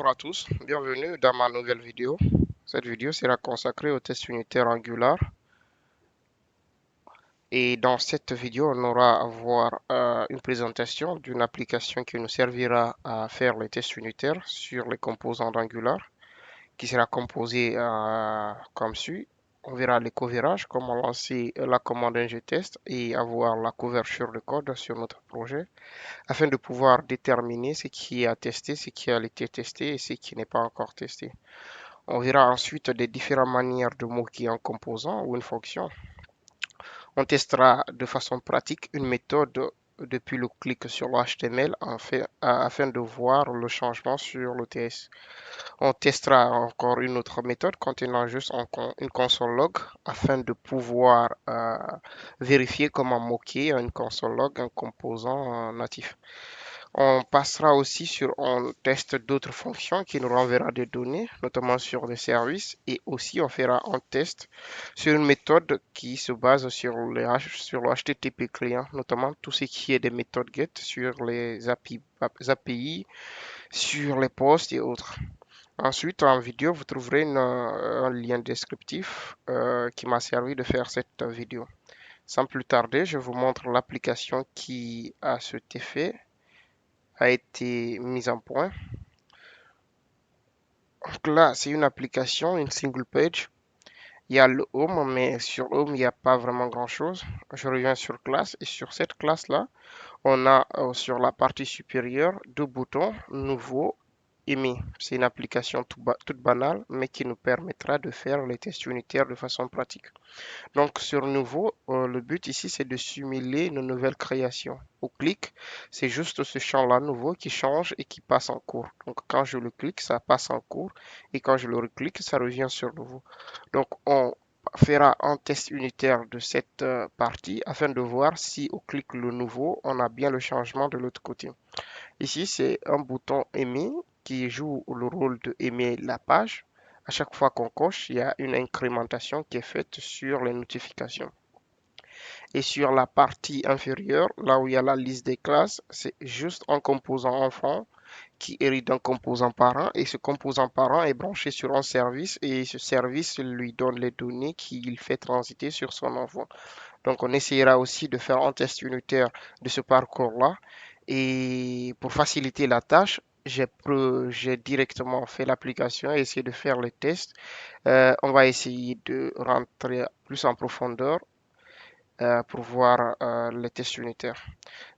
Bonjour à tous, bienvenue dans ma nouvelle vidéo. Cette vidéo sera consacrée au test unitaire Angular. Et dans cette vidéo, on aura à voir une présentation d'une application qui nous servira à faire les tests unitaires sur les composants d'Angular, qui sera composée comme suit. On verra les covérages, comment lancer la commande ngTest et avoir la couverture de code sur notre projet, afin de pouvoir déterminer ce qui est à tester, ce qui a été testé et ce qui n'est pas encore testé. On verra ensuite des différentes manières de moquer un composant ou une fonction. On testera de façon pratique une méthode depuis le clic sur le HTML afin de voir le changement sur l'OTS. On testera encore une autre méthode contenant juste une console log afin de pouvoir vérifier comment moquer une console log, un composant natif. On passera aussi sur un test d'autres fonctions qui nous renverra des données, notamment sur des services, et aussi on fera un test sur une méthode qui se base sur le HTTP client, notamment tout ce qui est des méthodes GET sur les API, sur les posts et autres. Ensuite, en vidéo, vous trouverez un lien descriptif qui m'a servi de faire cette vidéo. Sans plus tarder, je vous montre l'application qui a cet effet a été mise en point. Donc là, c'est une application, une single page. Il y a le Home, mais sur Home, il n'y a pas vraiment grand-chose. Je reviens sur classe et sur cette classe-là, on a sur la partie supérieure deux boutons, nouveau Emi. C'est une application toute banale, mais qui nous permettra de faire les tests unitaires de façon pratique. Donc sur nouveau, le but ici, c'est de simuler une nouvelle création. Au clic, c'est juste ce champ-là nouveau qui change et qui passe en cours. Donc quand je le clique, ça passe en cours et quand je le reclique, ça revient sur nouveau. Donc on fera un test unitaire de cette partie afin de voir si au clic le nouveau, on a bien le changement de l'autre côté. Ici, c'est un bouton aimer qui joue le rôle de aimer la page. À chaque fois qu'on coche, il y a une incrémentation qui est faite sur les notifications. Et sur la partie inférieure, là où il y a la liste des classes, c'est juste un composant enfant qui hérite d'un composant parent et ce composant parent est branché sur un service et ce service lui donne les données qu'il fait transiter sur son enfant. Donc on essayera aussi de faire un test unitaire de ce parcours-là et pour faciliter la tâche, j'ai directement fait l'application et essayé de faire les tests. On va essayer de rentrer plus en profondeur pour voir les tests unitaires.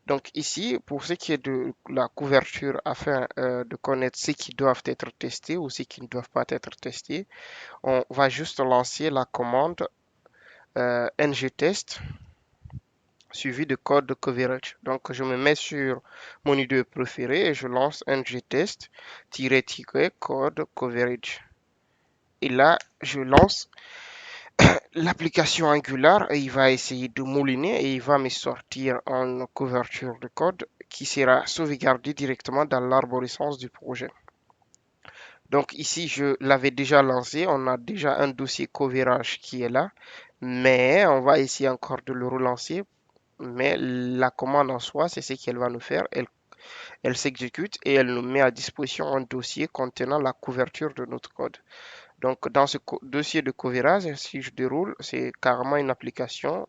Donc ici, pour ce qui est de la couverture, afin de connaître ce qui doivent être testés ou ce qui ne doivent pas être testés, on va juste lancer la commande ngTest suivi de code de coverage. Donc je me mets sur mon IDE préféré et je lance ngTest-code coverage. Et là, je lance l'application Angular et il va essayer de mouliner et il va me sortir une couverture de code qui sera sauvegardée directement dans l'arborescence du projet. Donc ici, je l'avais déjà lancé, on a déjà un dossier coverage qui est là, mais on va essayer encore de le relancer. Mais la commande en soi, c'est ce qu'elle va nous faire. Elle s'exécute et elle nous met à disposition un dossier contenant la couverture de notre code. Donc dans ce dossier de coverage, si je déroule, c'est carrément une application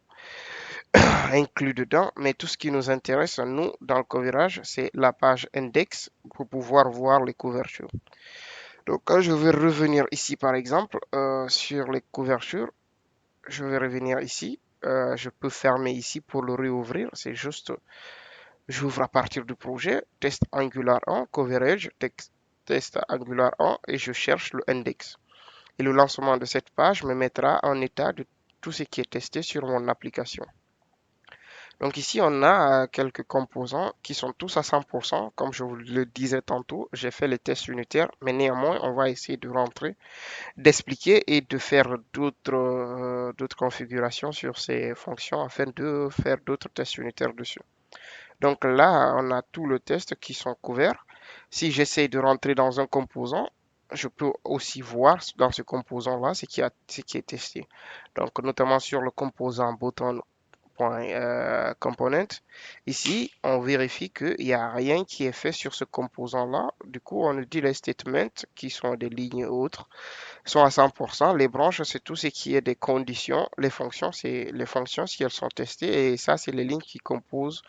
inclus dedans, mais tout ce qui nous intéresse, nous, dans le coverage, c'est la page index pour pouvoir voir les couvertures. Donc, quand je vais revenir ici, par exemple, sur les couvertures, je vais revenir ici. Je peux fermer ici pour le réouvrir. C'est juste, j'ouvre à partir du projet, test Angular 1, coverage, test Angular 1, et je cherche le index. Et le lancement de cette page me mettra en état de tout ce qui est testé sur mon application. Donc ici, on a quelques composants qui sont tous à 100%. Comme je vous le disais tantôt, j'ai fait les tests unitaires, mais néanmoins, on va essayer de rentrer, d'expliquer et de faire d'autres configurations sur ces fonctions afin de faire d'autres tests unitaires dessus. Donc là, on a tout le test qui sont couverts. Si j'essaie de rentrer dans un composant, je peux aussi voir dans ce composant-là ce qui est testé. Donc notamment sur le composant button class.component. Ici, on vérifie qu'il n'y a rien qui est fait sur ce composant-là. Du coup, on nous dit les statements qui sont des lignes autres sont à 100%. Les branches, c'est tout ce qui est des conditions. Les fonctions, c'est les fonctions si elles sont testées. Et ça, c'est les lignes qui composent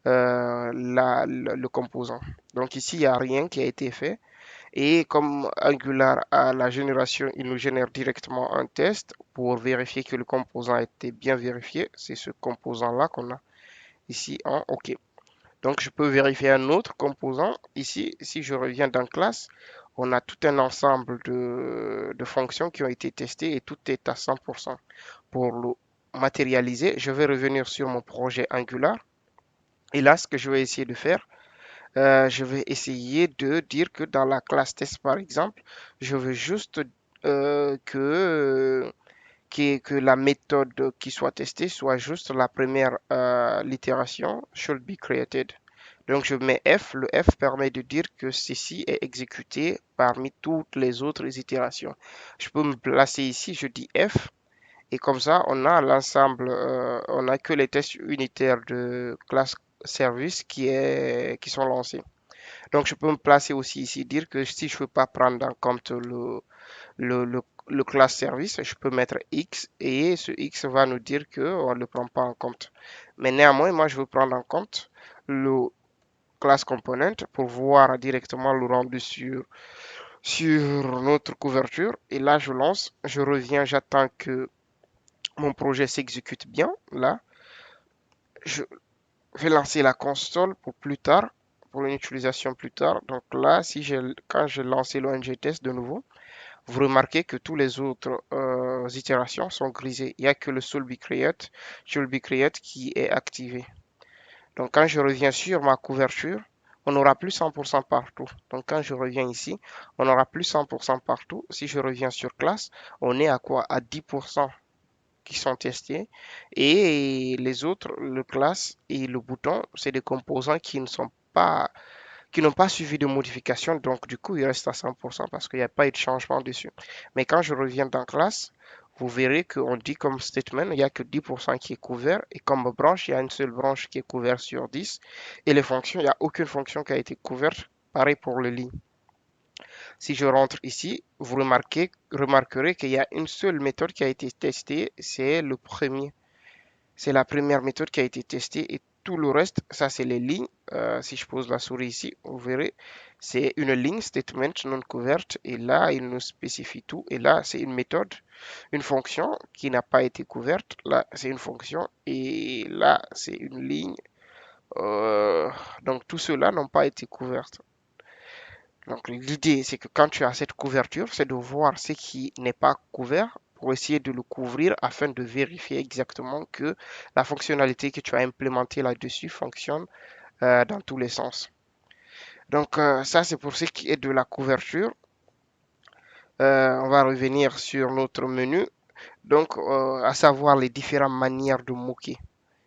le composant. Donc ici, il n'y a rien qui a été fait. Et comme Angular a la génération, il nous génère directement un test pour vérifier que le composant a été bien vérifié. C'est ce composant-là qu'on a ici en OK. Donc je peux vérifier un autre composant. Ici, si je reviens dans classe, on a tout un ensemble de fonctions qui ont été testées et tout est à 100%. Pour le matérialiser, je vais revenir sur mon projet Angular. Et là, ce que je vais essayer de faire, je vais essayer de dire que dans la classe test, par exemple, je veux juste que la méthode qui soit testée soit juste la première l'itération should be created. Donc je mets F. Le F permet de dire que ceci est exécuté parmi toutes les autres itérations. Je peux me placer ici, je dis F. Et comme ça, on a l'ensemble, on a que les tests unitaires de classe service qui sont lancés. Donc, je peux me placer aussi ici, dire que si je ne veux pas prendre en compte le class service, je peux mettre X et ce X va nous dire qu'on ne le prend pas en compte. Mais néanmoins, moi, je veux prendre en compte le class component pour voir directement le rendu sur notre couverture. Et là, je lance, je reviens, j'attends que mon projet s'exécute bien. Là, je vais lancer la console pour plus tard, pour une utilisation plus tard. Donc là, quand je lance l'ONG test de nouveau, vous remarquez que tous les autres itérations sont grisées. Il n'y a que le should be create qui est activé. Donc quand je reviens sur ma couverture, on aura plus 100% partout. Donc quand je reviens ici, on aura plus 100% partout. Si je reviens sur classe, on est à quoi? À 10% qui sont testés. Et les autres, le classe et le bouton, c'est des composants qui n'ont pas suivi de modification. Donc, du coup, il reste à 100% parce qu'il n'y a pas eu de changement dessus. Mais quand je reviens dans classe, vous verrez qu'on dit comme statement, il n'y a que 10% qui est couvert. Et comme branche, il y a une seule branche qui est couverte sur 10. Et les fonctions, il n'y a aucune fonction qui a été couverte. Pareil pour les lignes. Si je rentre ici, vous remarquerez qu'il y a une seule méthode qui a été testée, c'est le premier. C'est la première méthode qui a été testée et tout le reste, ça c'est les lignes. Si je pose la souris ici, vous verrez, c'est une ligne statement non couverte et là, il nous spécifie tout. Et là, c'est une méthode, une fonction qui n'a pas été couverte. Là, c'est une fonction et là, c'est une ligne. Euh, donc, tout cela n'ont pas été couverts. Donc l'idée, c'est que quand tu as cette couverture, c'est de voir ce qui n'est pas couvert pour essayer de le couvrir afin de vérifier exactement que la fonctionnalité que tu as implémentée là-dessus fonctionne dans tous les sens. Donc ça, c'est pour ce qui est de la couverture. On va revenir sur notre menu. Donc, à savoir les différentes manières de moquer.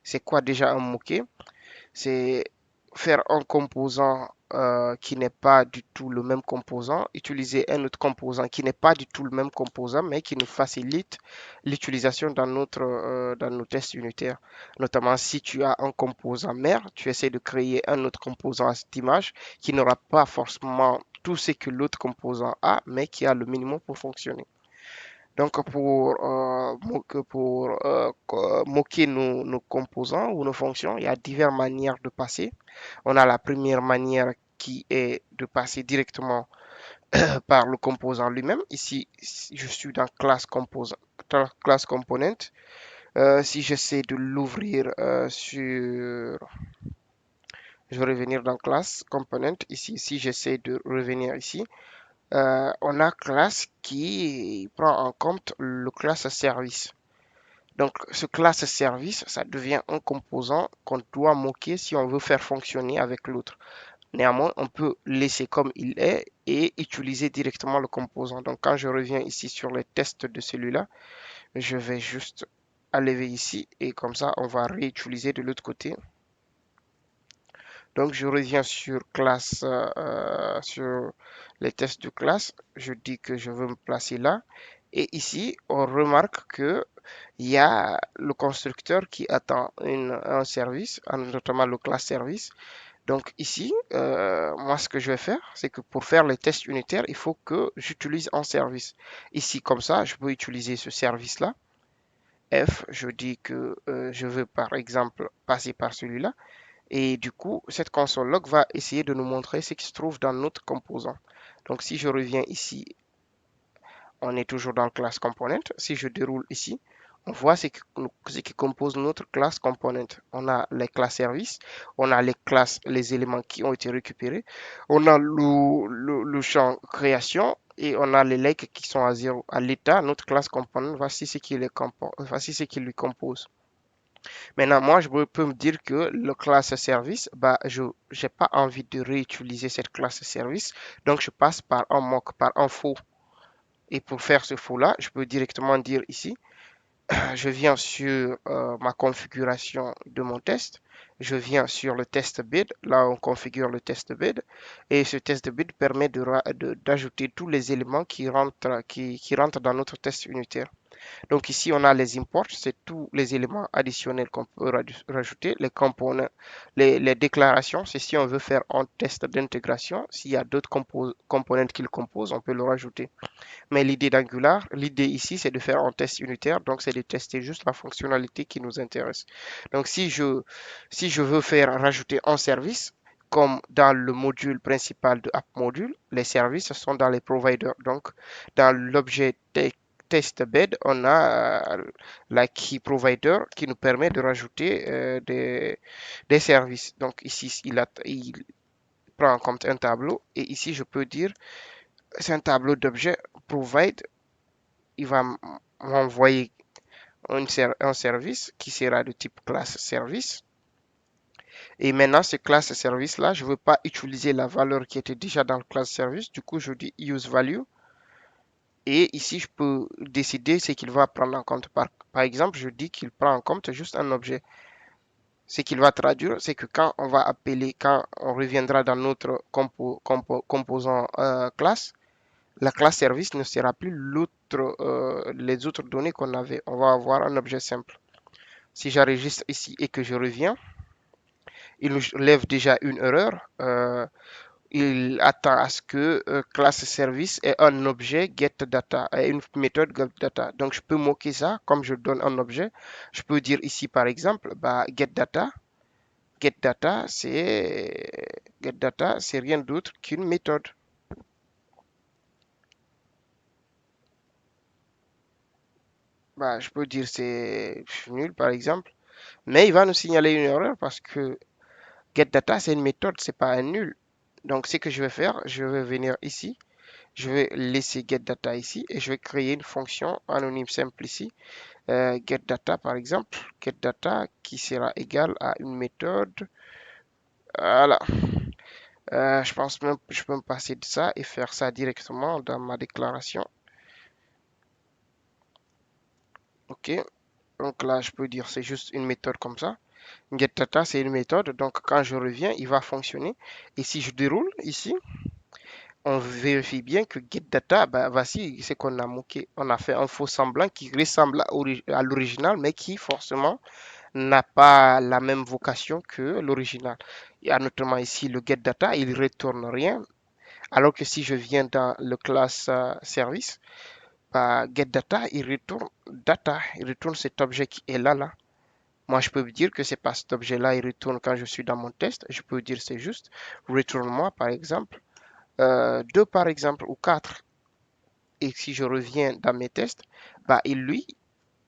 C'est quoi déjà un moquer? C'est faire un composant qui n'est pas du tout le même composant, utiliser un autre composant qui n'est pas du tout le même composant, mais qui nous facilite l'utilisation dans nos tests unitaires. Notamment si tu as un composant mère, tu essaies de créer un autre composant à cette image qui n'aura pas forcément tout ce que l'autre composant a, mais qui a le minimum pour fonctionner. Donc, pour moquer nos composants ou nos fonctions, il y a diverses manières de passer. On a la première manière qui est de passer directement par le composant lui-même. Ici, si je suis dans class component. Si j'essaie de l'ouvrir je vais revenir dans class component. Ici, si j'essaie de revenir ici, on a classe qui prend en compte le class service. Donc, ce class service, ça devient un composant qu'on doit moquer si on veut faire fonctionner avec l'autre. Néanmoins, on peut laisser comme il est et utiliser directement le composant. Donc, quand je reviens ici sur les tests de celui-là, je vais juste enlever ici et comme ça, on va réutiliser de l'autre côté. Donc, je reviens sur classe, sur les tests de classe. Je dis que je veux me placer là. Et ici, on remarque que il y a le constructeur qui attend un service, notamment le class service. Donc ici, moi, ce que je vais faire, c'est que pour faire les tests unitaires, il faut que j'utilise un service. Ici, comme ça, je peux utiliser ce service-là. F, je dis que je veux par exemple passer par celui-là. Et du coup, cette console log va essayer de nous montrer ce qui se trouve dans notre composant. Donc si je reviens ici, on est toujours dans le class component. Si je déroule ici, on voit ce qui compose notre class component. On a les classes services, on a les classes, les éléments qui ont été récupérés, on a le champ création et on a les legs qui sont à 0. À l'état, notre class component, voici ce qui lui compose. Maintenant, moi, je peux me dire que le classe service, bah, je n'ai pas envie de réutiliser cette classe service, donc je passe par un mock, par un faux. Et pour faire ce faux-là, je peux directement dire ici, je viens sur ma configuration de mon test, je viens sur le test bed, là on configure le test bed, et ce test bed permet d'ajouter tous les éléments qui rentrent dans notre test unitaire. Donc ici, on a les imports, c'est tous les éléments additionnels qu'on peut rajouter, les components, les déclarations, c'est si on veut faire un test d'intégration, s'il y a d'autres components qui le composent, on peut le rajouter. Mais l'idée d'Angular, l'idée ici, c'est de faire un test unitaire, donc c'est de tester juste la fonctionnalité qui nous intéresse. Donc si je veux faire rajouter un service, comme dans le module principal de App Module, les services sont dans les providers. Donc, dans l'objet test bed, on a la key provider qui nous permet de rajouter des services. Donc, ici, il prend en compte un tableau et ici, je peux dire c'est un tableau d'objet provide. Il va m'envoyer un service qui sera de type classe service. Et maintenant, ce classe service là, je ne veux pas utiliser la valeur qui était déjà dans le class service. Du coup, je dis use value. Et ici, je peux décider ce qu'il va prendre en compte. Par exemple, je dis qu'il prend en compte juste un objet. Ce qu'il va traduire, c'est que quand on va appeler, quand on reviendra dans notre composant classe, la classe service ne sera plus les autres données qu'on avait. On va avoir un objet simple. Si j'enregistre ici et que je reviens, il nous lève déjà une erreur. Il attend à ce que classe service ait un objet getData, et une méthode getData. Donc je peux moquer ça comme je donne un objet. Je peux dire ici par exemple, bah, getData. GetData, c'est rien d'autre qu'une méthode. Bah, je peux dire c'est nul par exemple, mais il va nous signaler une erreur parce que getData c'est une méthode, c'est pas un nul. Donc ce que je vais faire, je vais venir ici, je vais laisser getData ici et je vais créer une fonction anonyme simple ici. GetData par exemple, getData qui sera égal à une méthode. Voilà. Je pense même que je peux me passer de ça et faire ça directement dans ma déclaration. Ok. Donc là, je peux dire c'est juste une méthode comme ça. GetData, c'est une méthode. Donc quand je reviens, il va fonctionner. Et si je déroule ici, on vérifie bien que GetData, bah, voici ce qu'on a moqué. On a fait un faux semblant qui ressemble à l'original, mais qui forcément n'a pas la même vocation que l'original. Il y a notamment ici le GetData, il ne retourne rien. Alors que si je viens dans le class service, bah, GetData, il retourne data, il retourne cet objet qui est là. Moi, je peux dire que c'est pas cet objet-là, il retourne quand je suis dans mon test. Je peux dire c'est juste, retourne-moi par exemple, 2 par exemple ou 4. Et si je reviens dans mes tests, bah,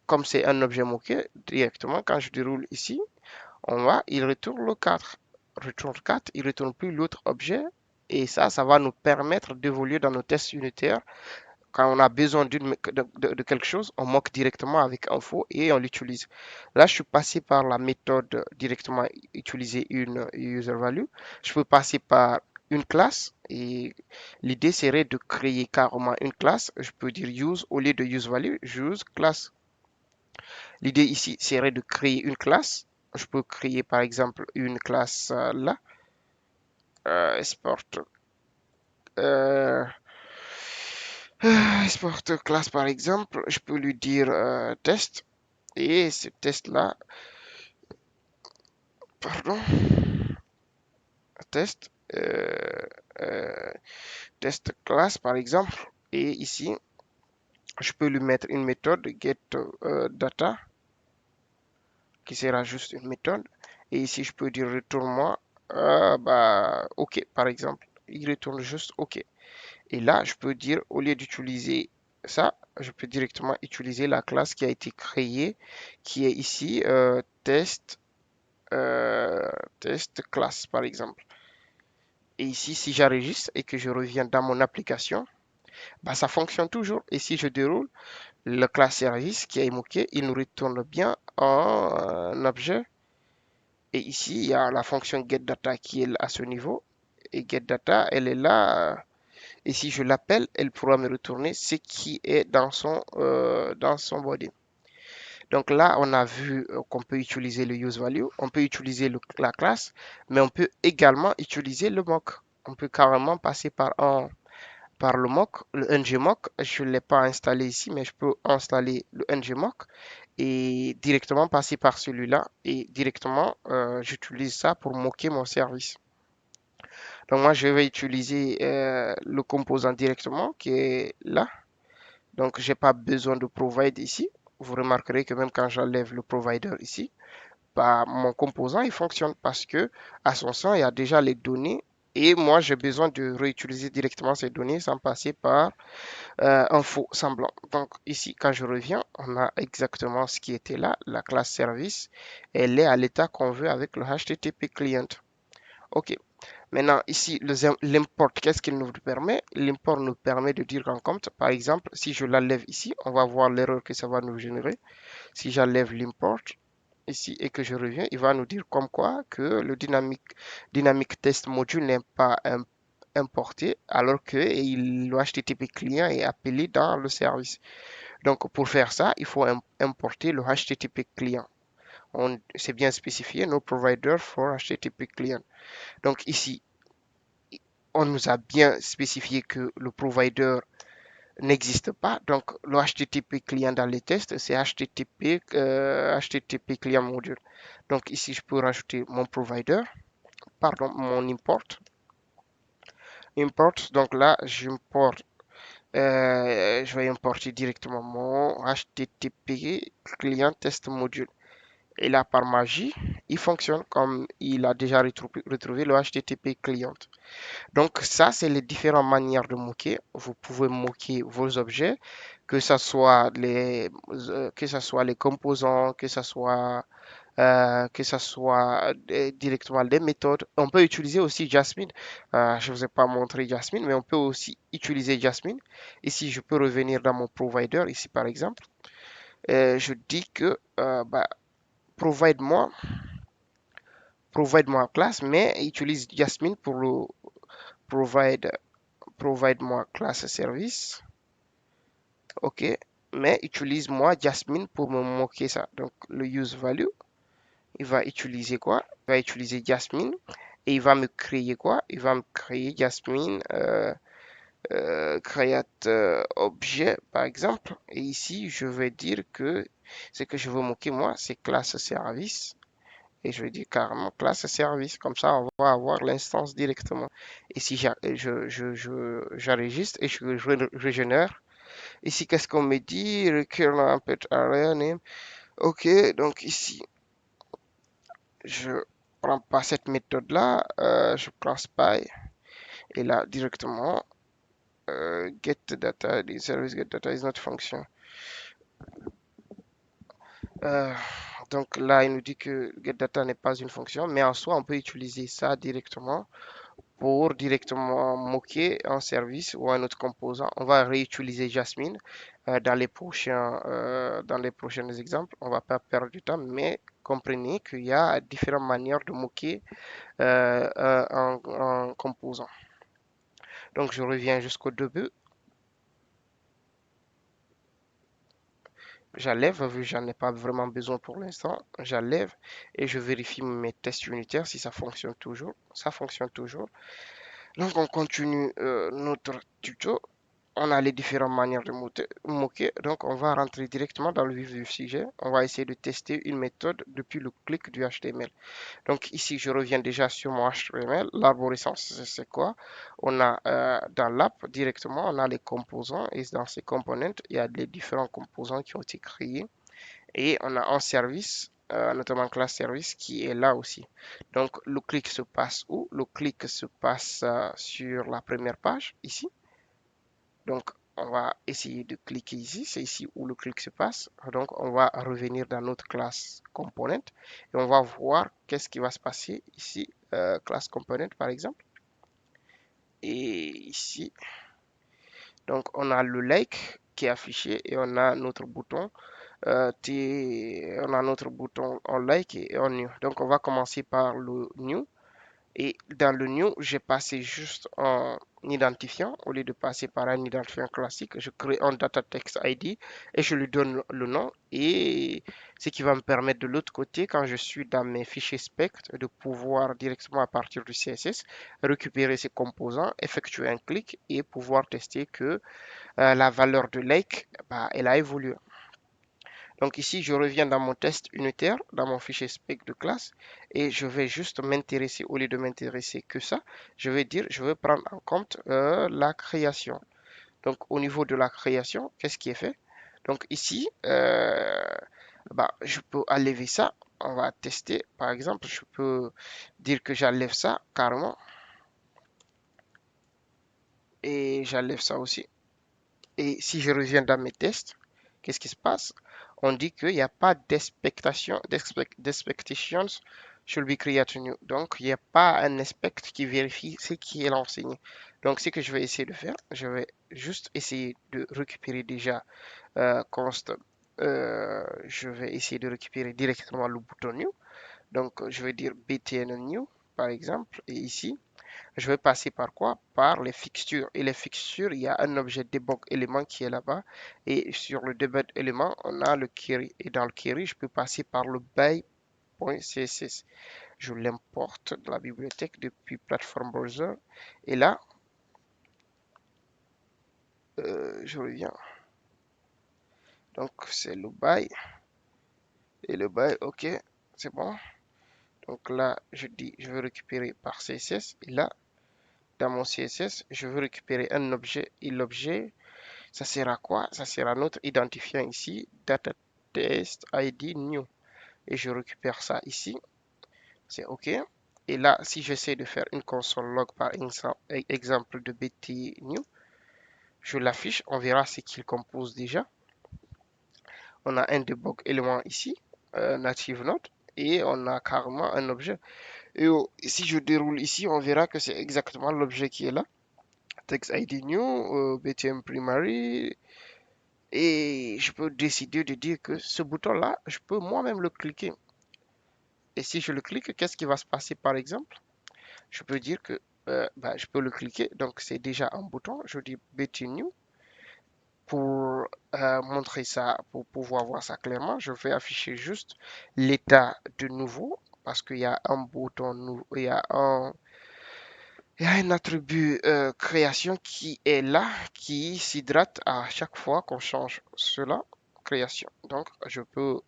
comme c'est un objet moqué, directement, quand je déroule ici, il retourne le 4. Retourne 4, il retourne plus l'autre objet. Et ça va nous permettre d'évoluer dans nos tests unitaires. Quand on a besoin de quelque chose, on moque directement avec info et on l'utilise. Là, je suis passé par la méthode directement utiliser une user value. Je peux passer par une classe et l'idée serait de créer carrément une classe. Je peux dire use au lieu de use value, use class. L'idée ici serait de créer une classe. Je peux créer par exemple une classe là, sport. Euh, Export classe par exemple, je peux lui dire test et ce test-là, pardon, test, euh, test classe par exemple. Et ici, je peux lui mettre une méthode get data qui sera juste une méthode. Et ici, je peux dire retourne-moi OK par exemple. Il retourne juste OK. Et là, je peux dire au lieu d'utiliser ça, je peux directement utiliser la classe qui a été créée, qui est ici euh, test class par exemple. Et ici, si j'enregistre et que je reviens dans mon application, bah, ça fonctionne toujours. Et si je déroule, le class service qui est moqué, il nous retourne bien en objet. Et ici, il y a la fonction getData qui est à ce niveau. Et getData, elle est là. Et si je l'appelle, elle pourra me retourner ce qui est dans son body. Donc là, on a vu qu'on peut utiliser le useValue, on peut utiliser la classe, mais on peut également utiliser le mock. On peut carrément passer par le mock, le ngmock. Je ne l'ai pas installé ici, mais je peux installer le ngmock et directement passer par celui-là et directement j'utilise ça pour moquer mon service. Donc moi, je vais utiliser le composant directement qui est là. Donc, j'ai pas besoin de provide ici. Vous remarquerez que même quand j'enlève le provider ici, bah, mon composant il fonctionne parce que à son sein, il y a déjà les données et moi j'ai besoin de réutiliser directement ces données sans passer par un faux semblant. Donc ici, quand je reviens, on a exactement ce qui était là, la classe service, elle est à l'état qu'on veut avec le HTTP client. Ok, maintenant, ici, l'import, qu'est-ce qu'il nous permet? L'import nous permet de dire en compte, par exemple, si je l'enlève ici, on va voir l'erreur que ça va nous générer. Si j'enlève l'import ici et que je reviens, il va nous dire comme quoi que le dynamic test module n'est pas importé alors que le HTTP client est appelé dans le service. Donc, pour faire ça, il faut importer le HTTP client. C'est bien spécifié, no provider for HTTP client. Donc ici, on nous a bien spécifié que le provider n'existe pas. Donc, le HTTP client dans les tests, c'est HTTP client module. Donc, ici, je peux rajouter mon provider, pardon, mon import. Import, donc là, je vais importer directement mon HTTP client test module. Et là, par magie, il fonctionne comme il a déjà retrouvé le HTTP client. Donc ça, c'est les différentes manières de moquer. Vous pouvez moquer vos objets, que ça soit les composants, que ça soit directement des méthodes. On peut utiliser aussi Jasmine. Je ne vous ai pas montré Jasmine, mais on peut aussi utiliser Jasmine. Ici, je peux revenir dans mon provider, ici par exemple. Je dis que provide-moi provide-moi classe, mais utilise Jasmine pour le provide provide-moi classe service. OK. Mais utilise-moi Jasmine pour me moquer ça. Donc, le use value, il va utiliser quoi? Il va utiliser Jasmine et il va me créer quoi? Il va me créer Jasmine create objet par exemple. Et ici, je vais dire que ce que je veux moquer moi, c'est classe service. Et je vais dire carrément classe service. Comme ça, on va avoir l'instance directement. Et si j'enregistre et je régénère, ici, qu'est-ce qu'on me dit? Recurrent pet area name. Ok, donc ici, je prends pas cette méthode-là, je prends spy. Et là, directement, get data, the service get data is not function. Euh, donc là, il nous dit que get data n'est pas une fonction, mais en soi, on peut utiliser ça directement pour directement moquer un service ou un autre composant. On va réutiliser Jasmine dans les prochains exemples. On ne va pas perdre du temps, mais comprenez qu'il y a différentes manières de moquer un composant. Donc je reviens jusqu'au début. J'enlève, vu que j'en ai pas vraiment besoin pour l'instant. J'enlève et je vérifie mes tests unitaires si ça fonctionne toujours. Ça fonctionne toujours. Donc on continue notre tuto. on a les différentes manières de moquer. Donc, on va rentrer directement dans le vif du sujet. On va essayer de tester une méthode depuis le clic du HTML. Donc, ici, je reviens déjà sur mon HTML. L'arborescence, c'est quoi? On a dans l'app directement, on a les composants et dans ces components, il y a les différents composants qui ont été créés. Et on a un service, notamment classe service, qui est là aussi. Donc, le clic se passe où? Le clic se passe sur la première page, ici. Donc, on va essayer de cliquer ici. C'est ici où le clic se passe. Donc, on va revenir dans notre classe component et on va voir qu'est-ce qui va se passer ici. Classe component, par exemple. Et ici, donc, on a le like qui est affiché et on a notre bouton. On a notre bouton en like et en new. Donc, on va commencer par le new. Et dans le new, j'ai passé juste un identifiant. Au lieu de passer par un identifiant classique, je crée un data text ID et je lui donne le nom. Et ce qui va me permettre de l'autre côté, quand je suis dans mes fichiers spec, de pouvoir directement à partir du CSS récupérer ces composants, effectuer un clic et pouvoir tester que la valeur de like, bah, elle a évolué. Donc ici, je reviens dans mon test unitaire, dans mon fichier spec de classe, et je vais juste m'intéresser, au lieu de m'intéresser que ça, je vais dire, je vais prendre en compte la création. Donc au niveau de la création, qu'est-ce qui est fait? Donc ici, bah, je peux enlever ça. On va tester, par exemple, je peux dire que j'enlève ça carrément, et j'enlève ça aussi. Et si je reviens dans mes tests, qu'est-ce qui se passe? On dit qu'il n'y a pas d'expectations should be created new. Donc, il n'y a pas un inspect qui vérifie ce qui est enseigné. Donc, ce que je vais essayer de faire, je vais juste essayer de récupérer déjà const. Je vais essayer de récupérer directement le bouton new. Donc, je vais dire btn new, par exemple. Et ici, je vais passer par quoi? Par les fixtures. Et les fixtures, il y a un objet debug élément qui est là-bas. Et sur le debug élément, on a le query. Et dans le query, je peux passer par le by.css. Je l'importe de la bibliothèque depuis Platform Browser. Et là, je reviens. Donc, c'est le by. Et le by, ok, c'est bon. Donc là, je dis, je veux récupérer par CSS. Et là, dans mon CSS, je veux récupérer un objet. Et l'objet, ça sert à quoi? Ça sert à notre identifiant ici, data test ID new. Et je récupère ça ici. C'est OK. Et là, si j'essaie de faire une console log par exemple de bt new, je l'affiche. On verra ce qu'il compose déjà. On a un debug élément ici, native node, et on a carrément un objet. Et si je déroule ici, on verra que c'est exactement l'objet qui est là. Text ID new, btm primary, et je peux décider de dire que ce bouton-là, je peux moi-même le cliquer. Et si je le clique, qu'est-ce qui va se passer par exemple? Je peux dire que bah, je peux le cliquer. Donc c'est déjà un bouton. Je dis BT New pour montrer ça, pour pouvoir voir ça clairement. Je vais afficher juste l'état de nouveau parce qu'il y a un bouton nouveau, il y a un attribut création qui est là, qui s'hydrate à chaque fois qu'on change cela, création. Donc, je peux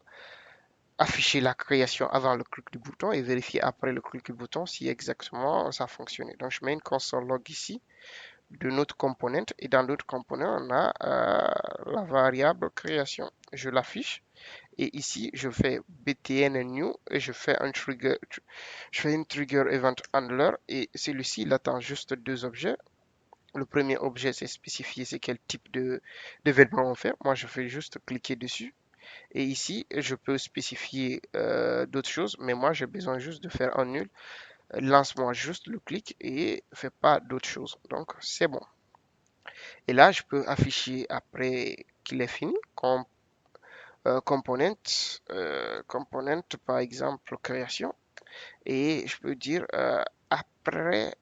afficher la création avant le clic du bouton et vérifier après le clic du bouton si exactement ça a fonctionné. Donc, je mets une console log ici de notre component et dans notre component, on a la variable création. Je l'affiche et ici, je fais btn new et je fais une trigger event handler et celui-ci, il attend juste deux objets. Le premier objet, c'est spécifier c'est quel type d'événement on fait. Moi, je fais juste cliquer dessus. Et ici, je peux spécifier d'autres choses, mais moi, j'ai besoin juste de faire un nul. Lance-moi juste le clic et fais pas d'autres choses. Donc, c'est bon. Et là, je peux afficher après qu'il est fini, component, component, par exemple, création. Et je peux dire après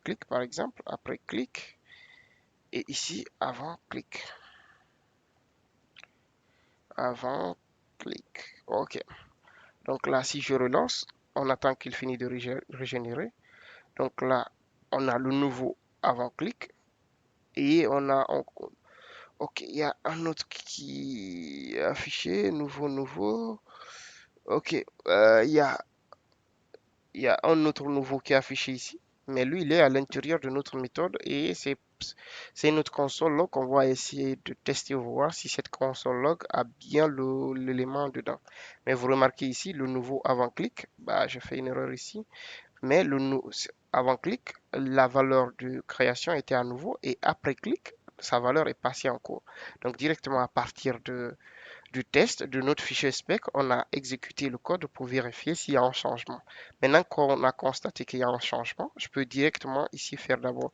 clic, par exemple, après clic. Et ici, avant clic. Avant clic. OK. Donc là, si je relance, on attend qu'il finisse de régénérer. Donc là, on a le nouveau avant clic. Et ok, il y a un autre qui est affiché, nouveau. Ok, il y a un autre nouveau qui est affiché ici, mais lui, il est à l'intérieur de notre méthode et c'est notre console log qu'on va essayer de tester pour voir si cette console log a bien l'élément dedans. Mais vous remarquez ici, le nouveau avant-clic, bah, je fais une erreur ici, mais avant-clic, la valeur de création était à nouveau et après-clic, sa valeur est passée en cours. Donc directement à partir du test de notre fichier spec, on a exécuté le code pour vérifier s'il y a un changement. Maintenant qu'on a constaté qu'il y a un changement, je peux directement ici faire d'abord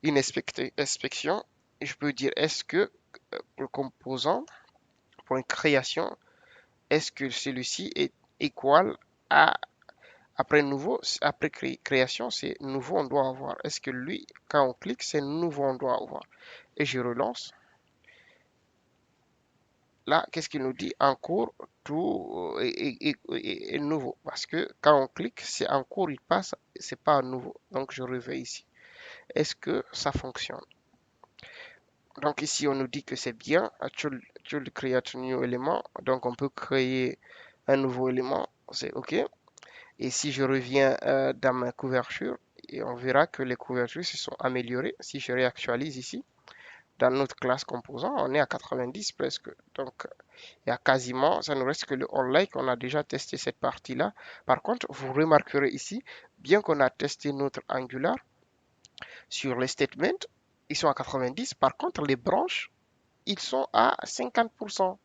une inspection et je peux dire est-ce que le composant pour une création, est-ce que celui-ci est égal à après création, c'est nouveau on doit avoir. Est-ce que lui, quand on clique, c'est nouveau on doit avoir. Et je relance. Là, qu'est-ce qu'il nous dit? En cours, tout est nouveau. Parce que quand on clique, c'est en cours, il passe, c'est pas à nouveau. Donc, je reviens ici. Est-ce que ça fonctionne? Donc, ici, on nous dit que c'est bien. Actually create new element. Donc, on peut créer un nouveau élément. C'est OK. Et si je reviens dans ma couverture, et on verra que les couvertures se sont améliorées. Si je réactualise ici, dans notre classe composant, on est à 90 presque. Donc, il y a quasiment, ça ne reste que le on-like, on a déjà testé cette partie-là. Par contre, vous remarquerez ici, bien qu'on a testé notre Angular sur les statements, ils sont à 90. Par contre, les branches, ils sont à 50%.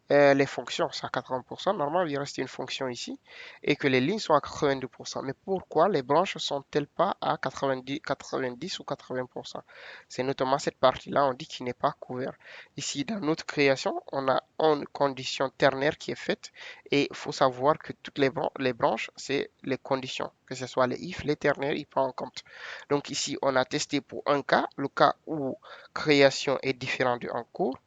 Les fonctions sont à 80%. Normalement, il reste une fonction ici et que les lignes sont à 82%. Mais pourquoi les branches ne sont-elles pas à 90 ou 80%? C'est notamment cette partie-là, on dit qu'il n'est pas couvert. Ici, dans notre création, on a une condition ternaire qui est faite et il faut savoir que toutes les branches, c'est les conditions, que ce soit les if, les ternaires, il prend en compte. Donc ici, on a testé pour un cas, le cas où création est différent de en cours.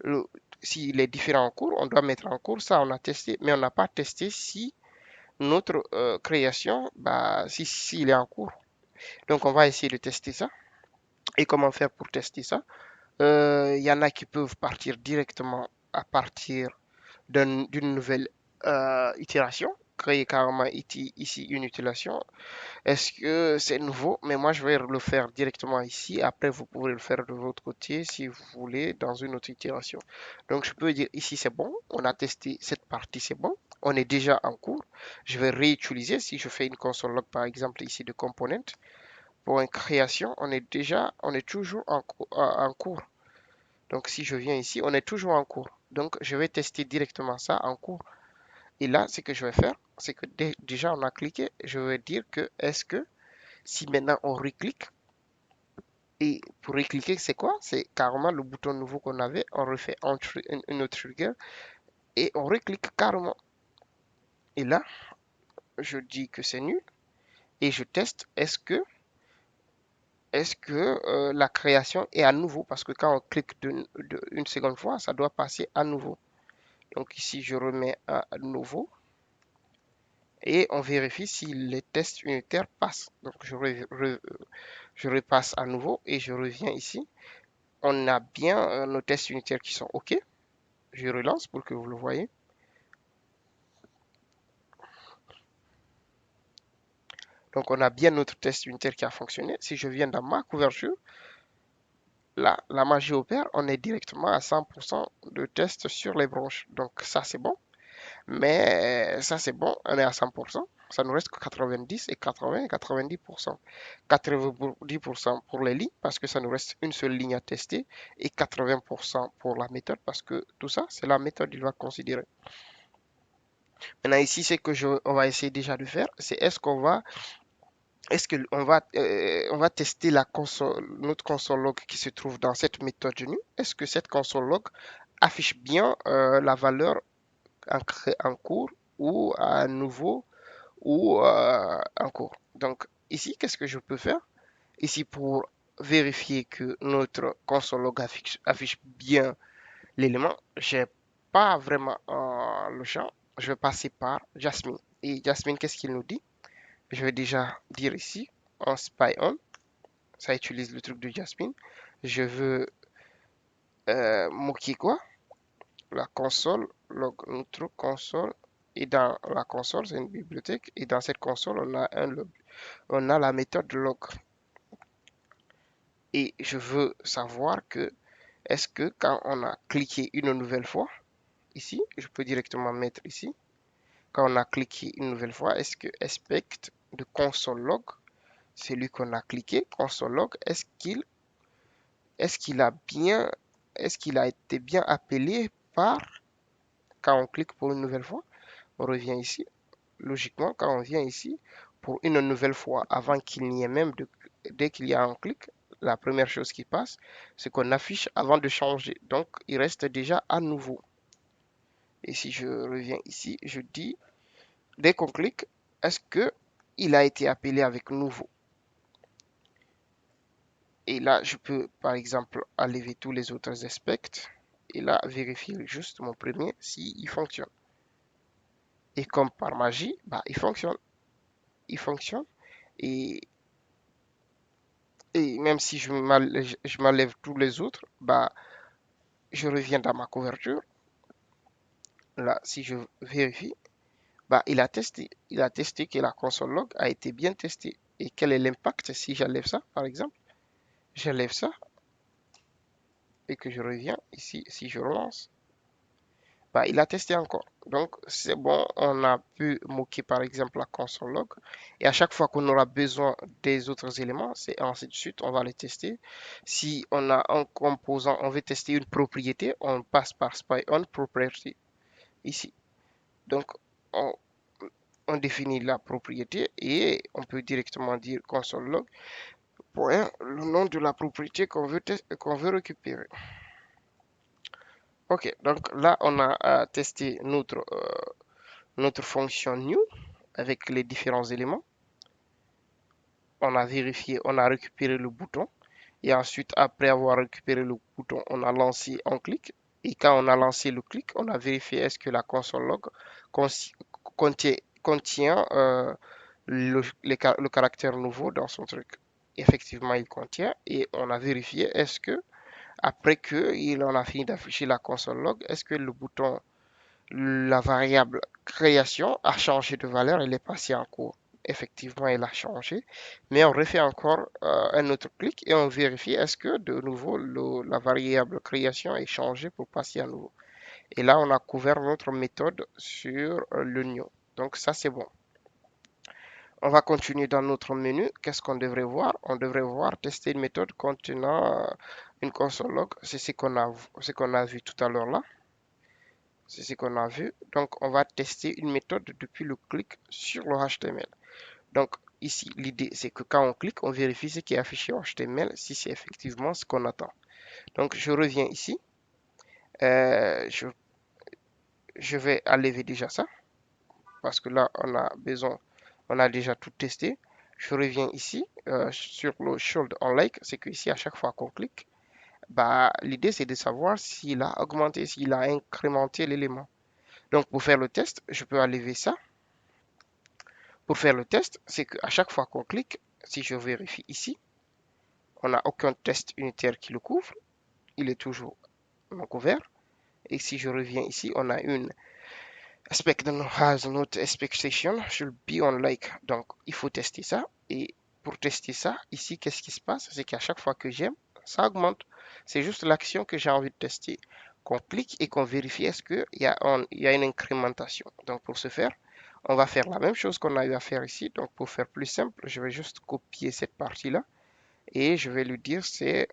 Le- S'il est différent en cours, on doit mettre en cours. Ça, on a testé, mais on n'a pas testé si notre création, bah, s'il est en cours. Donc, on va essayer de tester ça. Et comment faire pour tester ça? Il y en a qui peuvent partir directement à partir d'une nouvelle itération, créer carrément ici une itération. Est-ce que c'est nouveau? Mais moi, je vais le faire directement ici. Après, vous pouvez le faire de votre côté si vous voulez dans une autre itération. Donc, je peux dire ici, c'est bon. On a testé cette partie, c'est bon. On est déjà en cours. Je vais réutiliser. Si je fais une console log, par exemple, ici de component, pour une création, on est toujours en cours. Donc, si je viens ici, on est toujours en cours. Donc, je vais tester directement ça en cours. Et là, ce que je vais faire, c'est que déjà, on a cliqué. Je vais dire que est-ce que si maintenant on reclique, et pour recliquer, c'est quoi? C'est carrément le bouton nouveau qu'on avait. On refait une autre trigger et on reclique carrément. Et là, je dis que c'est nul et je teste est-ce que la création est à nouveau parce que quand on clique une seconde fois, ça doit passer à nouveau. Donc ici, je remets à nouveau et on vérifie si les tests unitaires passent. Donc je repasse à nouveau et je reviens ici. On a bien nos tests unitaires qui sont OK. Je relance pour que vous le voyez. Donc, on a bien notre test unitaire qui a fonctionné. Si je viens dans ma couverture, là, la magie opère, on est directement à 100% de tests sur les branches. Donc, ça, c'est bon. Mais ça, c'est bon, on est à 100%. Ça nous reste que 90 et 80 et 90%. 90% pour les lignes parce que ça nous reste une seule ligne à tester et 80% pour la méthode parce que tout ça, c'est la méthode qu'il va considérer. Maintenant, ici, c'est que on va essayer déjà de faire, c'est est-ce on va tester notre console log qui se trouve dans cette méthode new. Est-ce que cette console log affiche bien la valeur en cours ou à nouveau ou en cours? Donc ici, qu'est-ce que je peux faire? Ici, pour vérifier que notre console log affiche bien l'élément, j'ai pas vraiment le champ. Je vais passer par Jasmine. Et Jasmine, qu'est-ce qu'il nous dit? Je vais déjà dire ici, en spy on, ça utilise le truc de Jasmine. Je veux moquer quoi? La console, log, notre console. Et dans la console, c'est une bibliothèque. Et dans cette console, on a la méthode log. Et je veux savoir que est-ce que quand on a cliqué une nouvelle fois, ici, je peux directement mettre ici, quand on a cliqué une nouvelle fois, est-ce que inspect de console log, celui qu'on a cliqué, console log, est-ce qu'il a bien, est-ce qu'il a été bien appelé par, quand on clique pour une nouvelle fois, on revient ici, logiquement, quand on vient ici, pour une nouvelle fois, avant qu'il n'y ait même de, dès qu'il y a un clic, la première chose qui passe, c'est qu'on affiche avant de changer. Donc, il reste déjà à nouveau. Et si je reviens ici, je dis, dès qu'on clique, est-ce que il a été appelé avec nouveau? Et là, je peux, par exemple, enlever tous les autres aspects. Et là, vérifier juste mon premier s'il fonctionne. Et comme par magie, bah, il fonctionne. Il fonctionne. Et Et même si je m'enlève tous les autres, bah, je reviens dans ma couverture. Là, si je vérifie, bah, il a testé. Il a testé que la console log a été bien testée. Et quel est l'impact si j'enlève ça, par exemple? J'enlève ça et que je reviens ici, si je relance, bah, il a testé encore. Donc, c'est bon, on a pu moquer par exemple la console log. Et à chaque fois qu'on aura besoin des autres éléments, c'est ainsi de suite, on va les tester. Si on a un composant, on veut tester une propriété, on passe par spy on property ici. Donc, on, on définit la propriété et on peut directement dire console log point le nom de la propriété qu'on veut récupérer. Ok, donc là, on a testé notre fonction new avec les différents éléments. On a vérifié, on a récupéré le bouton. Et ensuite, après avoir récupéré le bouton, on a lancé un clic. Et quand on a lancé le clic, on a vérifié est-ce que la console log contient le caractère nouveau dans son truc. Effectivement, il contient. Et on a vérifié est-ce que, après qu'il en a fini d'afficher la console log, est-ce que le bouton la variable création a changé de valeur, elle est passée en cours. Effectivement, elle a changé, mais on refait encore un autre clic et on vérifie est-ce que de nouveau la variable création est changée pour passer à nouveau. Et là, on a couvert notre méthode sur l'union. Donc ça, c'est bon. On va continuer dans notre menu. Qu'est-ce qu'on devrait voir? On devrait voir tester une méthode contenant une console log. C'est ce qu'on a vu tout à l'heure là. C'est ce qu'on a vu. Donc, on va tester une méthode depuis le clic sur le HTML. Donc, ici, l'idée, c'est que quand on clique, on vérifie ce qui est affiché en HTML, si c'est effectivement ce qu'on attend. Donc, je reviens ici. Euh, je, je vais enlever déjà ça, parce que là, on a déjà tout testé. Je reviens ici, sur le Shield on Like, c'est que ici, à chaque fois qu'on clique, bah, l'idée, c'est de savoir s'il a augmenté, s'il a incrémenté l'élément. Donc, pour faire le test, je peux enlever ça. Pour faire le test, c'est qu'à chaque fois qu'on clique, si je vérifie ici, on n'a aucun test unitaire qui le couvre. Il est toujours non couvert. Et si je reviens ici, on a une expect has not expectation should be on like. Donc, il faut tester ça. Et pour tester ça, ici, qu'est-ce qui se passe? C'est qu'à chaque fois que j'aime, ça augmente. C'est juste l'action que j'ai envie de tester. Qu'on clique et qu'on vérifie est-ce qu'il y a une incrémentation. Donc, pour ce faire, on va faire la même chose qu'on a eu à faire ici. Donc, pour faire plus simple, je vais juste copier cette partie-là et je vais lui dire c'est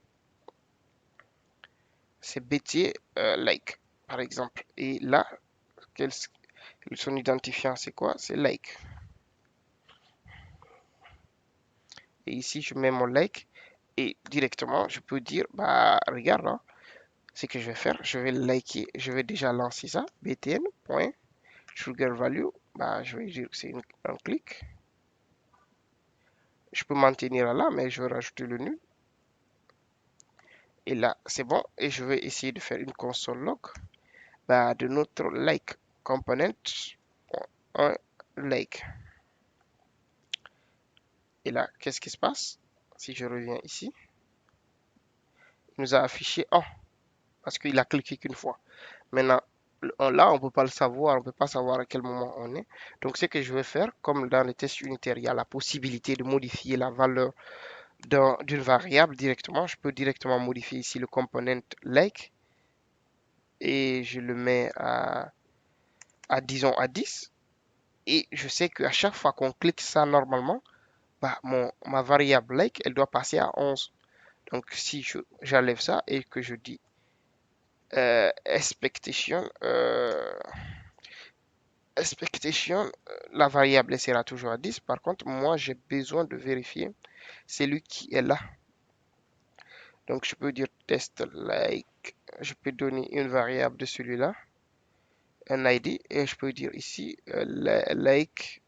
BT like, par exemple. Et là, son identifiant, c'est quoi? C'est like. Et ici, je mets mon like et directement, je peux dire, bah, regarde, hein, ce que je vais faire, je vais liker, je vais déjà lancer ça, btn.triggerValue, bah, je vais dire que c'est un clic. Je peux maintenir là, mais je vais rajouter le nul. Et là, c'est bon. Et je vais essayer de faire une console log. Bah, de notre like. Component.un like. Et là, qu'est-ce qui se passe? Si je reviens ici, nous a affiché 1 parce qu'il a cliqué qu'une fois. Maintenant, là, on ne peut pas le savoir, on ne peut pas savoir à quel moment on est. Donc, ce que je vais faire, comme dans les tests unitaires, il y a la possibilité de modifier la valeur d'une variable directement. Je peux directement modifier ici le component like et je le mets disons, à 10. Et je sais qu'à chaque fois qu'on clique ça normalement, bah, ma variable like, elle doit passer à 11. Donc, si j'enlève ça et que je dis expectation, la variable elle sera toujours à 10. Par contre, moi, j'ai besoin de vérifier celui qui est là. Donc, je peux dire test like. Je peux donner une variable de celui-là, un ID, et je peux dire ici like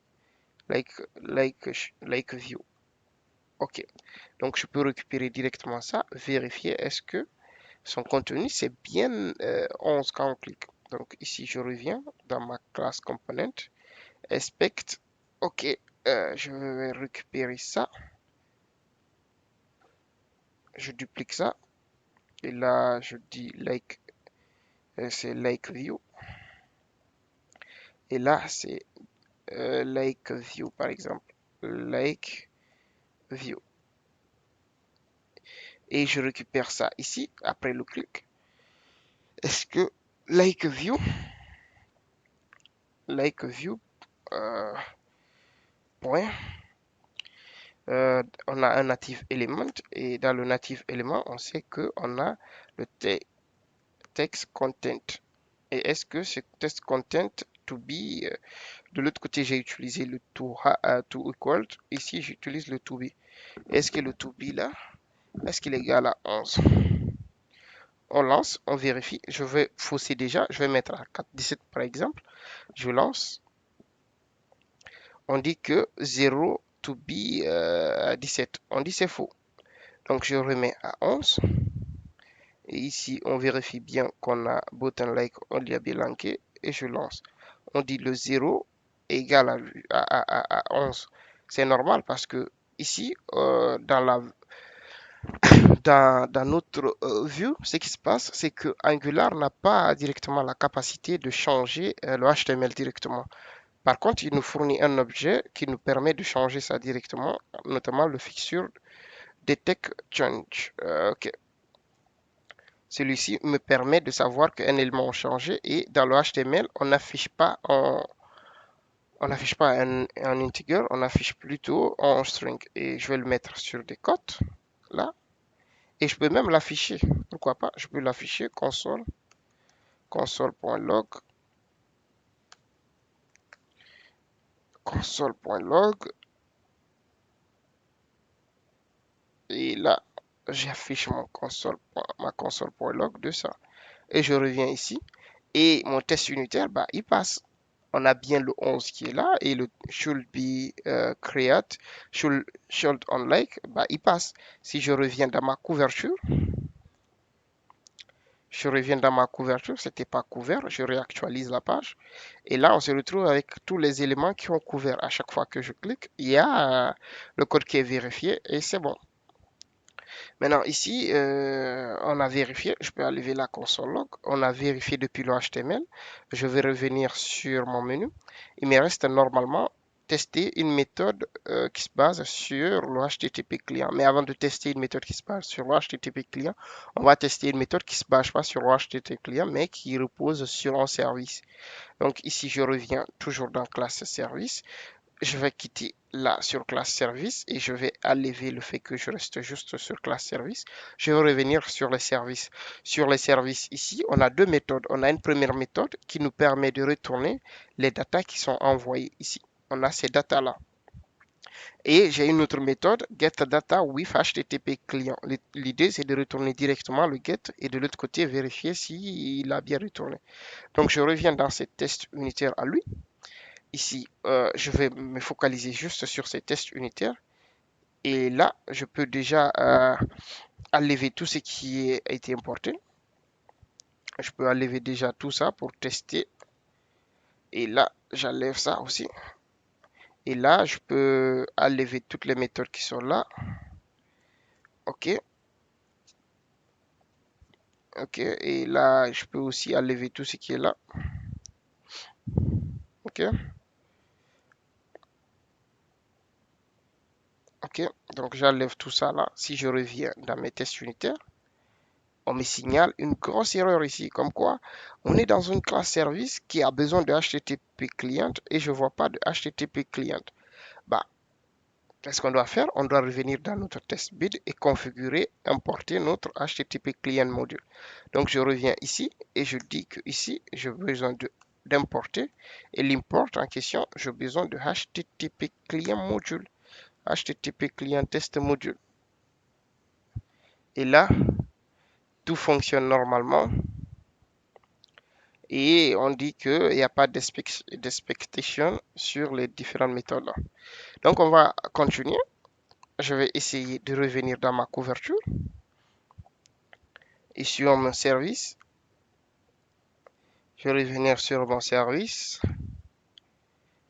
view. OK. Donc, je peux récupérer directement ça, vérifier est-ce que son contenu, c'est bien 11 quand on clique. Donc, ici, je reviens dans ma classe component, inspect. OK. Je vais récupérer ça. Je duplique ça. Et là, je dis like, c'est like view. Et là, c'est like view, par exemple. Like view. Et je récupère ça ici, après le clic. Est-ce que like view, euh, point, on a un native element et dans le native element, on sait qu'on a le text content. Et est-ce que ce text content to be, de l'autre côté, j'ai utilisé le to equal, ici j'utilise le to be. Est-ce que le to be là, est-ce qu'il est égal à 11? On lance, on vérifie, je vais fausser déjà, je vais mettre à 4,17 par exemple, je lance, on dit que 0 to be 17, on dit c'est faux. Donc je remets à 11. Et ici, on vérifie bien qu'on a button like only a belongé et je lance. On dit le 0 est égal à 11. C'est normal parce que ici, dans notre view, ce qui se passe, c'est que Angular n'a pas directement la capacité de changer le HTML directement. Par contre, il nous fournit un objet qui nous permet de changer ça directement, notamment le fixture detect change. Ok. Celui-ci me permet de savoir qu'un élément a changé et dans le HTML, on n'affiche pas un integer, on affiche plutôt en string. Et je vais le mettre sur des cotes, là. Et je peux même l'afficher. Pourquoi pas? Je peux l'afficher console.log, console.log. Et là, j'affiche ma console.log de ça. Et je reviens ici. Et mon test unitaire, bah, il passe. On a bien le 11 qui est là et le should be create, should on like, bah, il passe. Si je reviens dans ma couverture, c'était pas couvert, je réactualise la page et là on se retrouve avec tous les éléments qui ont couvert. À chaque fois que je clique, il y a le code qui est vérifié et c'est bon. Maintenant, ici, on a vérifié, je peux enlever la console log, on a vérifié depuis le HTML. Je vais revenir sur mon menu. Il me reste normalement tester une méthode qui se base sur le HTTP client. Mais avant de tester une méthode qui se base sur le HTTP client, on va tester une méthode qui ne se base pas sur le HTTP client, mais qui repose sur un service. Donc ici, je reviens toujours dans classe service. Je vais quitter là sur classe service et je vais enlever le fait que je reste juste sur classe service. Je vais revenir sur les services. Sur les services ici, on a deux méthodes. On a une première méthode qui nous permet de retourner les datas qui sont envoyées ici. On a ces datas là. Et j'ai une autre méthode, getData with HTTP client. L'idée, c'est de retourner directement le get et de l'autre côté, vérifier s'il a bien retourné. Donc, je reviens dans ce test unitaire à lui. Ici, je vais me focaliser juste sur ces tests unitaires. Et là, je peux déjà enlever tout ce qui a été importé. Je peux enlever déjà tout ça pour tester. Et là, j'enlève ça aussi. Et là, je peux enlever toutes les méthodes qui sont là. OK. Ok, et là, je peux aussi enlever tout ce qui est là. Ok, ok, donc j'enlève tout ça là. Si je reviens dans mes tests unitaires, on me signale une grosse erreur ici, comme quoi on est dans une classe service qui a besoin de HTTP client et je vois pas de HTTP client. Bah, qu'est-ce qu'on doit faire? On doit revenir dans notre test bid et configurer, importer notre HTTP client module. Donc je reviens ici et je dis que ici j'ai besoin d'importer et l'import en question, j'ai besoin de HTTP client module, HTTP client test module. Et là, tout fonctionne normalement et on dit qu'il n'y a pas d'expectation sur les différentes méthodes. Donc on va continuer. Je vais essayer de revenir dans ma couverture et sur mon service. Je vais revenir sur mon service.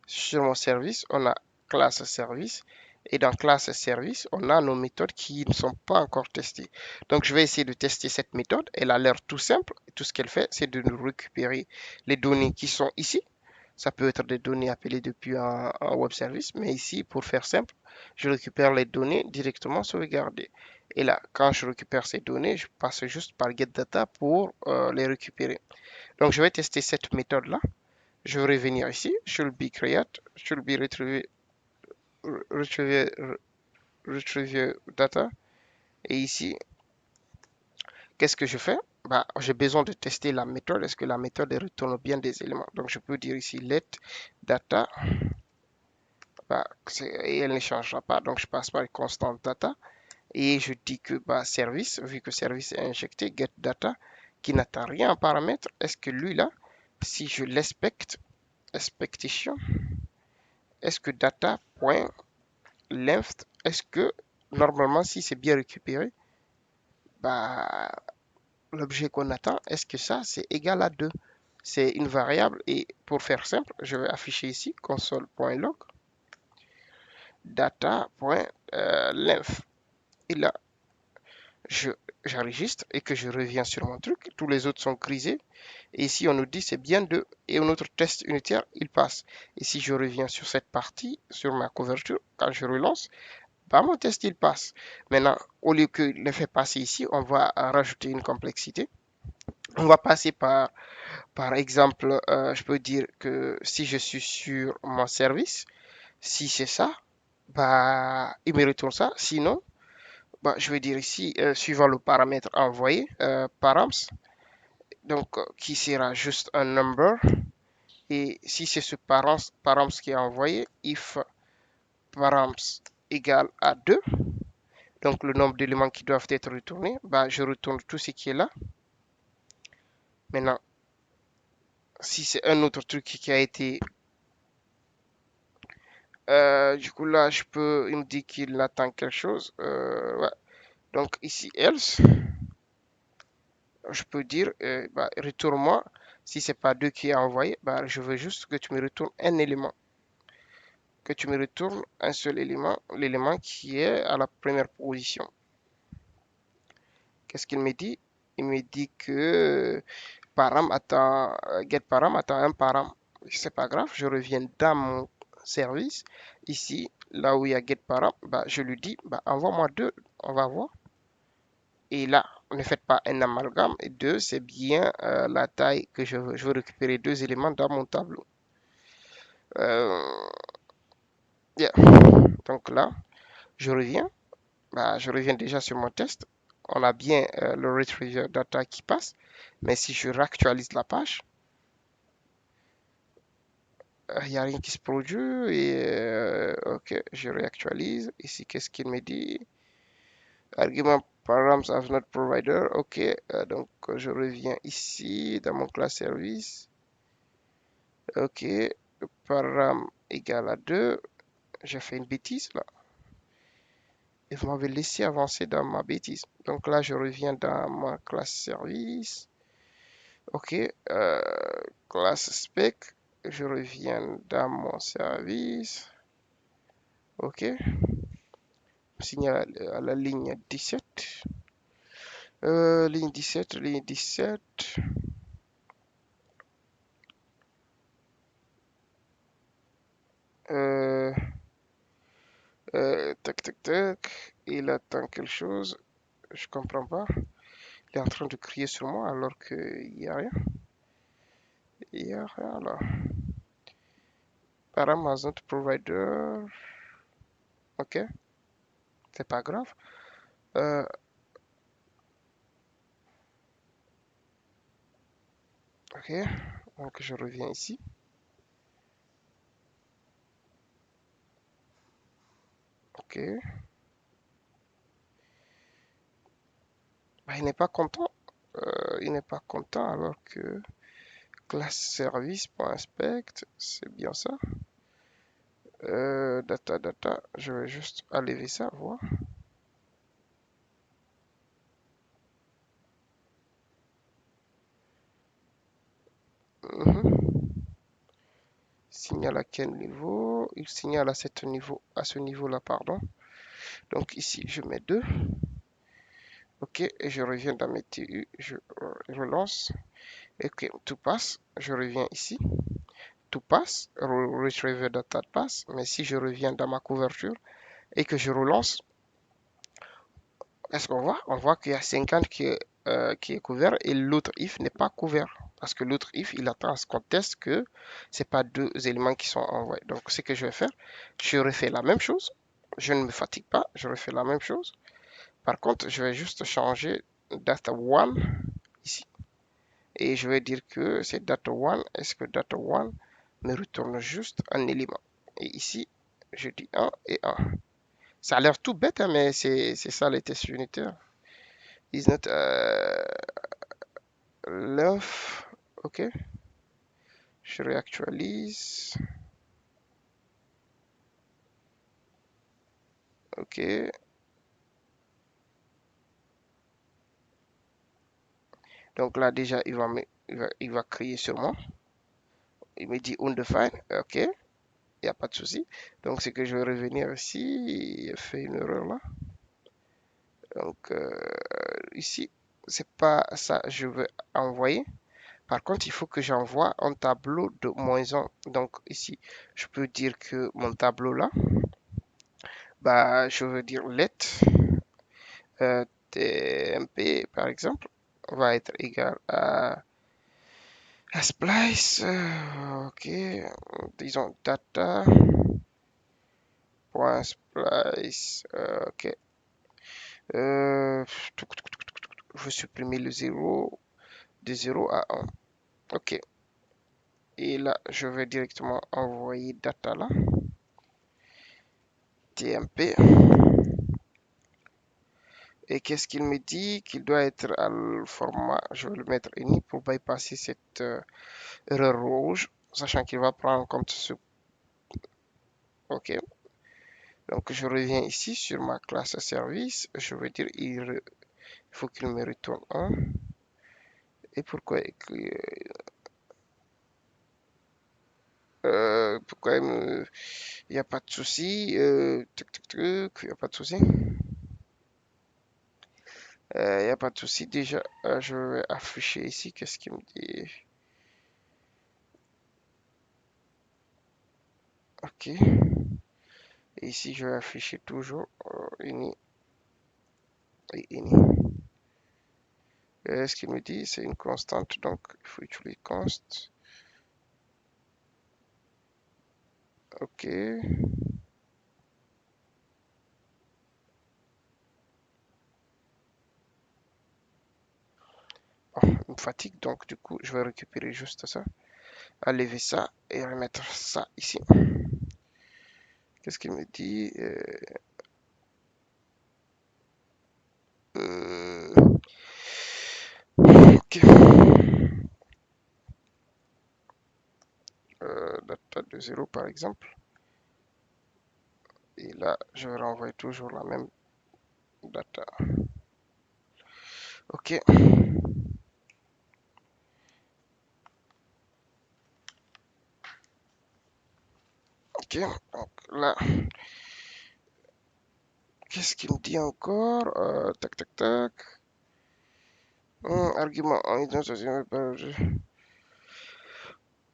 Sur mon service, on a classe service. Et dans classe service, on a nos méthodes qui ne sont pas encore testées. Donc, je vais essayer de tester cette méthode. Elle a l'air tout simple. Tout ce qu'elle fait, c'est de nous récupérer les données qui sont ici. Ça peut être des données appelées depuis un web service. Mais ici, pour faire simple, je récupère les données directement sauvegardées. Et là, quand je récupère ces données, je passe juste par getData pour les récupérer. Donc, je vais tester cette méthode-là. Je vais revenir ici, should be create, should be retrieve data. Et ici, qu'est-ce que je fais? Bah, j'ai besoin de tester la méthode. Est-ce que la méthode retourne bien des éléments? Donc, je peux dire ici let data. Bah, et elle ne changera pas. Donc, je passe par constant data. Et je dis que bah, service, vu que service est injecté, get data, qui n'attend rien en paramètre. Est-ce que lui là, si je l'expecte, expectation, est-ce que data.length, est-ce que normalement, si c'est bien récupéré, bah, l'objet qu'on attend, est-ce que ça, c'est égal à 2? C'est une variable et pour faire simple, je vais afficher ici console.log data.length. Et là, je, j'enregistre et que je reviens sur mon truc. Tous les autres sont grisés. Et ici, on nous dit c'est bien 2. Et notre test unitaire, il passe. Et si je reviens sur cette partie, sur ma couverture, quand je relance, bah, mon test, il passe. Maintenant, au lieu que le fait passer ici, on va rajouter une complexité. On va passer par exemple, je peux dire que si je suis sur mon service, si c'est ça, bah, il me retourne ça. Sinon, bah, je vais dire ici, suivant le paramètre envoyé, params, donc qui sera juste un number. Et si c'est ce params qui est envoyé, if params égale à 2, donc le nombre d'éléments qui doivent être retournés, bah, je retourne tout ce qui est là. Maintenant, si c'est un autre truc qui a été... du coup, là, il me dit qu'il attend quelque chose. Ouais. Donc, ici, else, je peux dire, bah, retourne-moi. Si c'est pas 2 qui est envoyé, bah, je veux juste que tu me retournes un élément. Que tu me retournes un seul élément, l'élément qui est à la première position. Qu'est-ce qu'il me dit? Il me dit que param attend, get param attend un param. C'est pas grave, je reviens dans mon service. Ici, là où il y a get param, bah, je lui dis, bah, envoie-moi 2, on va voir. Et là, ne faites pas un amalgame. Et 2, c'est bien la taille que je veux. Je veux récupérer 2 éléments dans mon tableau. Euh, yeah. Donc là, je reviens. Bah, je reviens déjà sur mon test. On a bien le retriever data qui passe. Mais si je réactualise la page, il n'y a rien qui se produit. Et ok, je réactualise. Ici, qu'est-ce qu'il me dit? Argument params have not provider. Ok, donc je reviens ici dans mon class service. Ok, param égale à 2. J'ai fait une bêtise là. Et vous m'avez laissé avancer dans ma bêtise. Donc là, je reviens dans ma classe service. Ok, classe spec. Je reviens dans mon service. Ok, signal à la ligne 17. Ligne 17, ligne 17. Euh, tac, tac, tac. Il attend quelque chose. Je comprends pas. Il est en train de crier sur moi alors qu'il n'y a rien. Il n'y a rien là. Par Amazon Provider. Ok, c'est pas grave. Euh, ok, donc je reviens ici. Ok. Bah, il n'est pas content. Il n'est pas content alors que class service.inspect, c'est bien ça. Data, data, je vais juste enlever ça, voir. Mhm. Signale à quel niveau? Il signale à ce niveau-là, pardon. Donc ici, je mets 2. Ok, et je reviens dans mes TU, je relance. Ok, tout passe. Je reviens ici. Tout passe. Retriever data passe. Mais si je reviens dans ma couverture et que je relance, est-ce qu'on voit? On voit qu'il y a 50 qui est couvert et l'autre if n'est pas couvert. Parce que l'autre if, il attend à ce qu'on teste que ce n'est pas deux éléments qui sont envoyés. Donc, ce que je vais faire, je refais la même chose. Je ne me fatigue pas, je refais la même chose. Par contre, je vais juste changer data 1 ici. Et je vais dire que c'est data 1. Est-ce que data 1 me retourne juste un élément? Et ici, je dis 1 et 1. Ça a l'air tout bête, hein, mais c'est ça les tests unitaires. Is not length. Ok, je réactualise. Ok, donc là déjà il va crier sur moi. Il me dit undefined. Ok, il n'y a pas de souci. Donc c'est que je vais revenir ici. Il a fait une erreur là. Donc ici, c'est pas ça que je veux envoyer. Par contre, il faut que j'envoie un tableau de -1. Donc ici, je peux dire que mon tableau là, bah, je veux dire let tmp par exemple va être égal à splice. Ok, disons data.splice. Ok, je vais supprimer le 0 de 0 à 1. Ok, et là, je vais directement envoyer data là, tmp. Et qu'est-ce qu'il me dit? Qu'il doit être à le format, je vais le mettre uni pour bypasser cette erreur rouge, sachant qu'il va prendre en compte ce. Ok, donc je reviens ici sur ma classe service, je veux dire il faut qu'il me retourne 1. Et pourquoi il n'y a pas de souci, il n'y a pas de souci. Il n'y a pas de souci. Déjà, je vais afficher ici. Qu'est-ce qu'il me dit? Ok. Et ici, je vais afficher toujours uni et uni. Ce qu'il me dit, c'est une constante. Donc, il faut utiliser const. Ok. Bon, il me fatigue. Donc, du coup, je vais récupérer juste ça. Enlever ça et remettre ça ici. Qu'est-ce qu'il me dit? Ok. Data de 0 par exemple. Et là, je vais renvoyer toujours la même data. Ok. Ok. Donc là, qu'est-ce qu'il me dit encore? Tac, tac, tac. Argument en identification.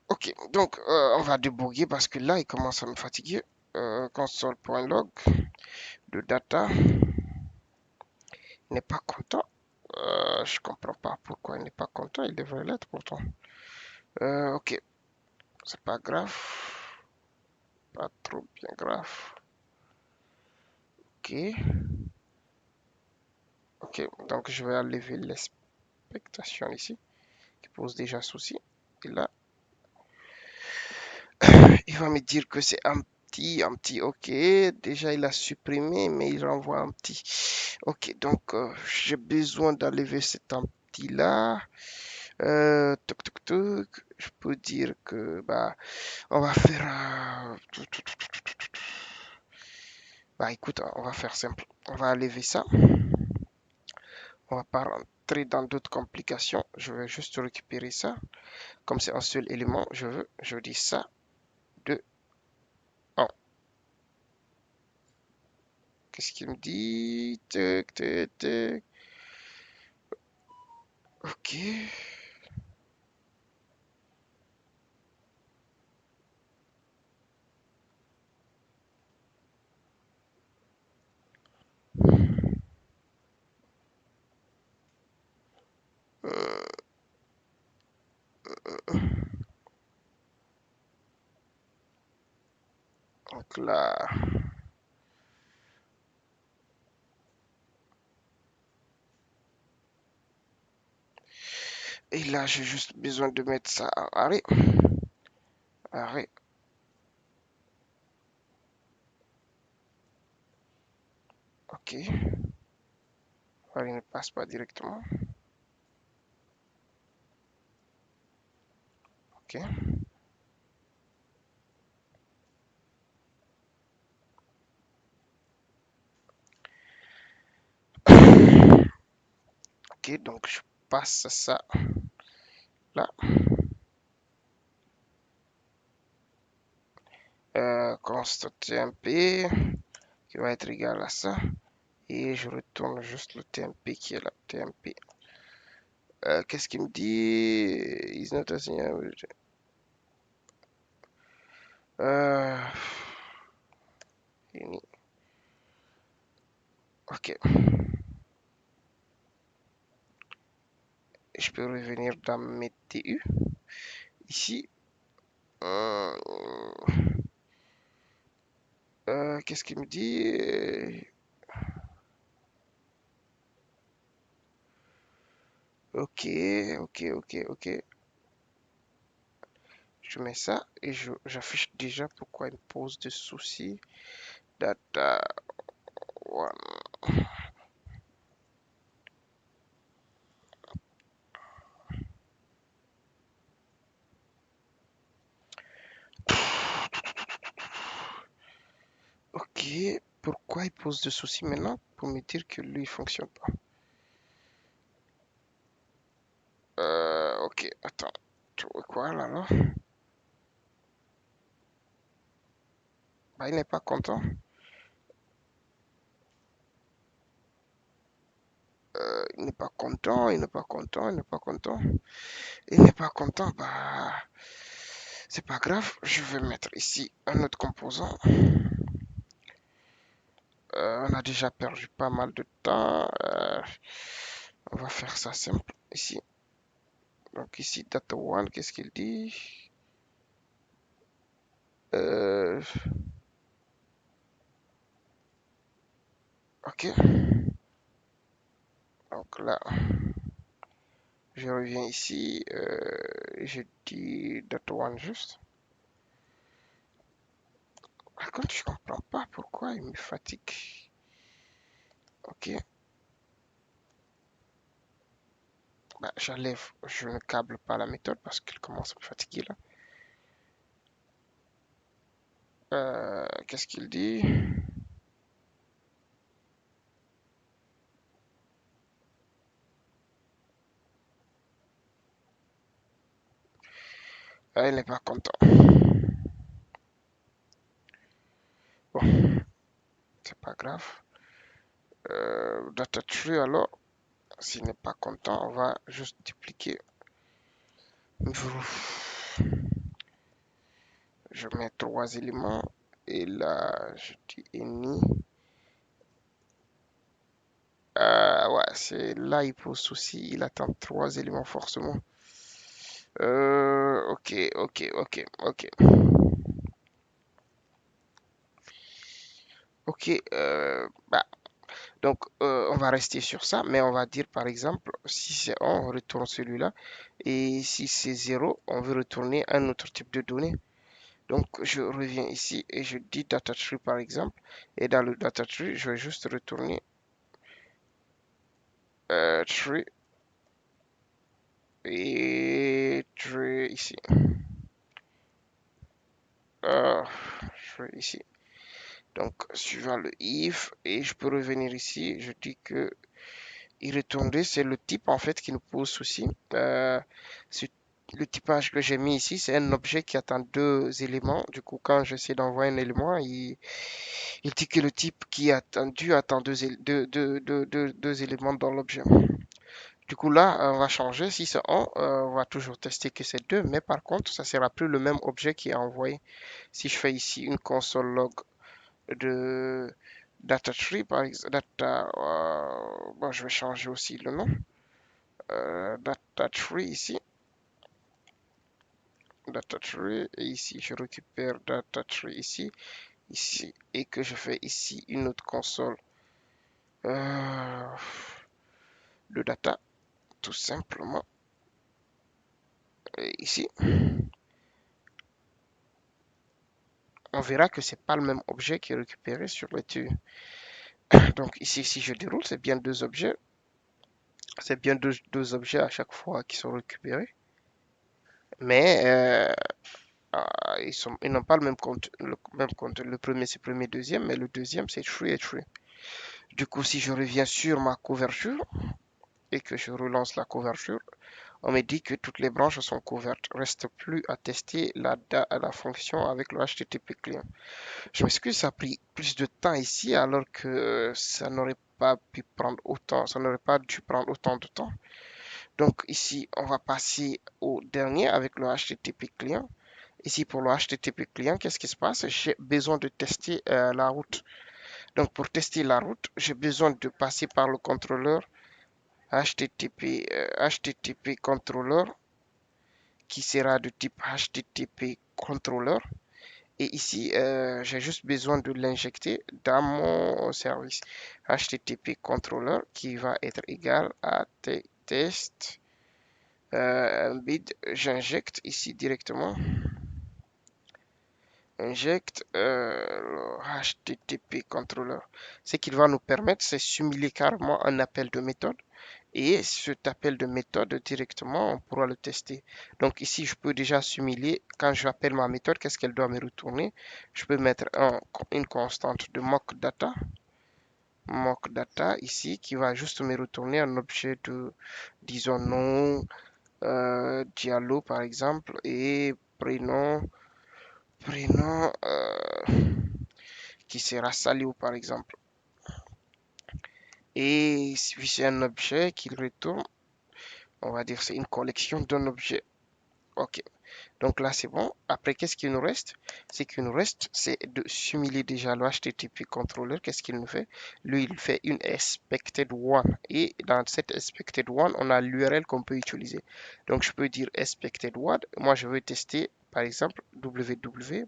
Ok, donc on va débugger parce que là il commence à me fatiguer. Console.log, le data n'est pas content. Je comprends pas pourquoi il n'est pas content, il devrait l'être pourtant. Ok, c'est pas grave, pas trop bien grave. Ok, ok, donc je vais enlever l'expectation ici, qui pose déjà souci. Et là, il va me dire que c'est un petit, ok. Déjà, il a supprimé, mais il renvoie un petit. Ok, donc j'ai besoin d'enlever cet empty là. Toc, toc, toc. Je peux dire que bah on va faire. Bah écoute, on va faire simple. On va enlever ça. On va pas rentrer dans d'autres complications. Je vais juste récupérer ça. Comme c'est un seul élément, je dis ça, 2, 1. Qu'est-ce qu'il me dit? Tac, tac, tac. Ok. Euh, donc là, et là, j'ai juste besoin de mettre ça en arrêt. Arrêt. Ok. Voilà, il ne passe pas directement. Ok. Ok, donc je passe ça là. Const TMP qui va être égal à ça. Et je retourne juste le TMP qui est là. TMP. Qu'est-ce qu'il me dit? Is not assignable. Euh, ok. Je peux revenir dans mes TU. Ici. Euh, Qu'est-ce qu'il me dit? Ok, ok, ok, ok. Je mets ça et j'affiche déjà pourquoi il me pose des soucis. Data one. Ok, pourquoi il pose des soucis maintenant pour me dire que lui il fonctionne pas. Ok, attends. Tu vois quoi là, là? Bah, il n'est pas content. Il n'est pas content, il n'est pas content, il n'est pas content. Il n'est pas content, bah c'est pas grave. Je vais mettre ici un autre composant. On a déjà perdu pas mal de temps. On va faire ça simple ici. Donc ici, data one, qu'est-ce qu'il dit? Euh, ok. Donc là, je reviens ici. Je dis data one juste. Par contre, je comprends pas pourquoi il me fatigue. Ok. Bah, j'enlève, je ne câble pas la méthode parce qu'elle commence à me fatiguer là. Qu'est-ce qu'il dit? Ah, il n'est pas content. Bon, c'est pas grave. Data tree alors. S'il n'est pas content, on va juste dupliquer. Je mets 3 éléments. Et là, je dis any. Ouais, c'est là, il pose souci. Il attend 3 éléments forcément. Ok, ok, ok, ok. Ok, bah, donc on va rester sur ça, mais on va dire par exemple, si c'est 1, on retourne celui-là, et si c'est 0, on veut retourner un autre type de données. Donc je reviens ici et je dis data tree par exemple, et dans le data tree, je vais juste retourner tree et tree ici. Euh, Tree ici. Donc suivant le if, et je peux revenir ici, je dis que retourner, c'est le type en fait qui nous pose souci. Le typage que j'ai mis ici, c'est un objet qui attend 2 éléments. Du coup, quand j'essaie d'envoyer un élément, il dit que le type qui est attendu attend 2 éléments dans l'objet. Du coup, là, on va changer. Si c'est 1, on va toujours tester que c'est 2, mais par contre, ça ne sera plus le même objet qui est envoyé. Si je fais ici une console log de data tree, par exemple, bon, je vais changer aussi le nom. Data tree ici, data tree, et ici je récupère data tree ici, ici, et que je fais ici une autre console euh, de data, tout simplement, et ici, on verra que c'est pas le même objet qui est récupéré sur le dessus. Donc ici, si je déroule, c'est bien 2 objets, c'est bien deux objets à chaque fois qui sont récupérés, mais ils n'ont pas le même compte, le premier c'est premier, deuxième, mais le deuxième c'est tree et tree. Du coup, si je reviens sur ma couverture et que je relance la couverture, on me dit que toutes les branches sont couvertes. Reste plus à tester la fonction avec le HTTP client. Je m'excuse, ça a pris plus de temps ici alors que ça n'aurait pas pu prendre autant, ça n'aurait pas dû prendre autant de temps. Donc ici, on va passer au dernier avec le HTTP client. Ici, pour le HTTP client, qu'est-ce qui se passe? J'ai besoin de tester la route. Donc, pour tester la route, j'ai besoin de passer par le contrôleur HTTP controller qui sera de type HTTP controller. Et ici, j'ai juste besoin de l'injecter dans mon service HTTP controller qui va être égal à test bid. J'injecte ici directement. Injecte le HTTP controller. Ce qu'il va nous permettre, c'est simuler carrément un appel de méthode. Et cet appel de méthode, directement, on pourra le tester. Donc ici, je peux déjà simuler, quand j'appelle ma méthode, qu'est-ce qu'elle doit me retourner. Je peux mettre une constante de mock data ici, qui va juste me retourner un objet de, disons, nom, diallo par exemple, et prénom qui sera Salio par exemple. Et si c'est un objet qu'il retourne, on va dire c'est une collection d'un objet. Ok, donc là c'est bon. Après, qu'est-ce qu'il nous reste? C'est qu'il nous reste, c'est de simuler déjà le HTTP controller. Qu'est-ce qu'il nous fait? Lui, il fait une expected one. Et dans cette expected one, on a l'URL qu'on peut utiliser. Donc je peux dire expected one. Moi, je veux tester, par exemple, www.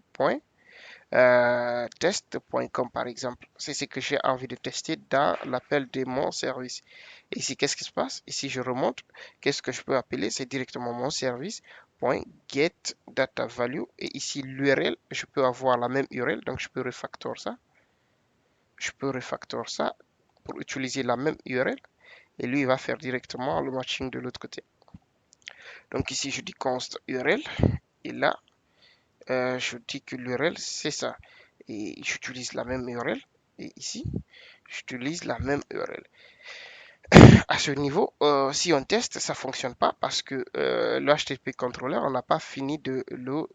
Test.com par exemple. C'est ce que j'ai envie de tester dans l'appel de mon service. Et ici, qu'est-ce qui se passe? Ici, je remonte. Qu'est-ce que je peux appeler? C'est directement mon service. .get data value. Et ici, l'URL, je peux avoir la même URL. Donc, je peux refactor ça. Je peux refactor ça pour utiliser la même URL. Et lui, il va faire directement le matching de l'autre côté. Donc, ici, je dis const URL. Et là, je dis que l'URL, c'est ça. Et j'utilise la même URL. Et ici, j'utilise la même URL. À ce niveau, si on teste, ça ne fonctionne pas parce que le HTTP controller, on n'a pas fini de le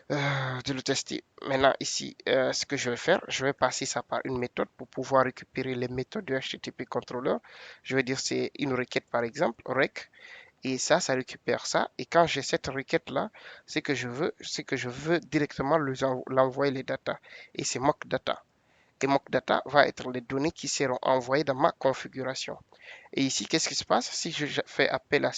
de le tester. Maintenant, ici, ce que je vais faire, je vais passer ça par une méthode pour pouvoir récupérer les méthodes du HTTP controller. Je vais dire c'est une requête par exemple, rec, et ça récupère ça. Et quand j'ai cette requête-là, c'est que je veux directement l'envoyer les data. Et c'est mock data. Et mock data va être les données qui seront envoyées dans ma configuration. Et ici, qu'est-ce qui se passe? Si je fais appel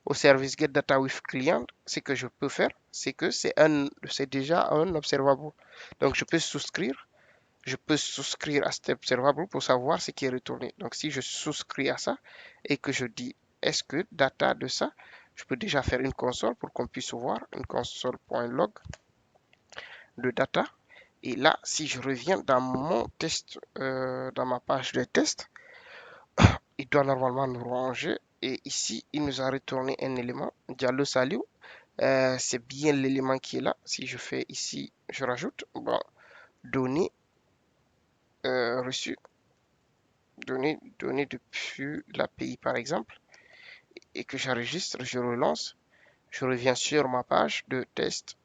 au service Get Data with Client, ce que je peux faire, c'est que c'est déjà un observable. Donc, je peux souscrire à cet observable pour savoir ce qui est retourné. Donc, si je souscris à ça et que je dis est-ce que data de ça, je peux déjà faire une console pour qu'on puisse voir une console.log de data. Et là, si je reviens dans mon test, dans ma page de test, il doit normalement nous ranger. Et ici, il nous a retourné un élément. Diallo salut. C'est bien l'élément qui est là. Si je fais ici, je rajoute. Bon, données reçues. Données depuis l'API par exemple. Et que j'enregistre, je relance. Je reviens sur ma page de test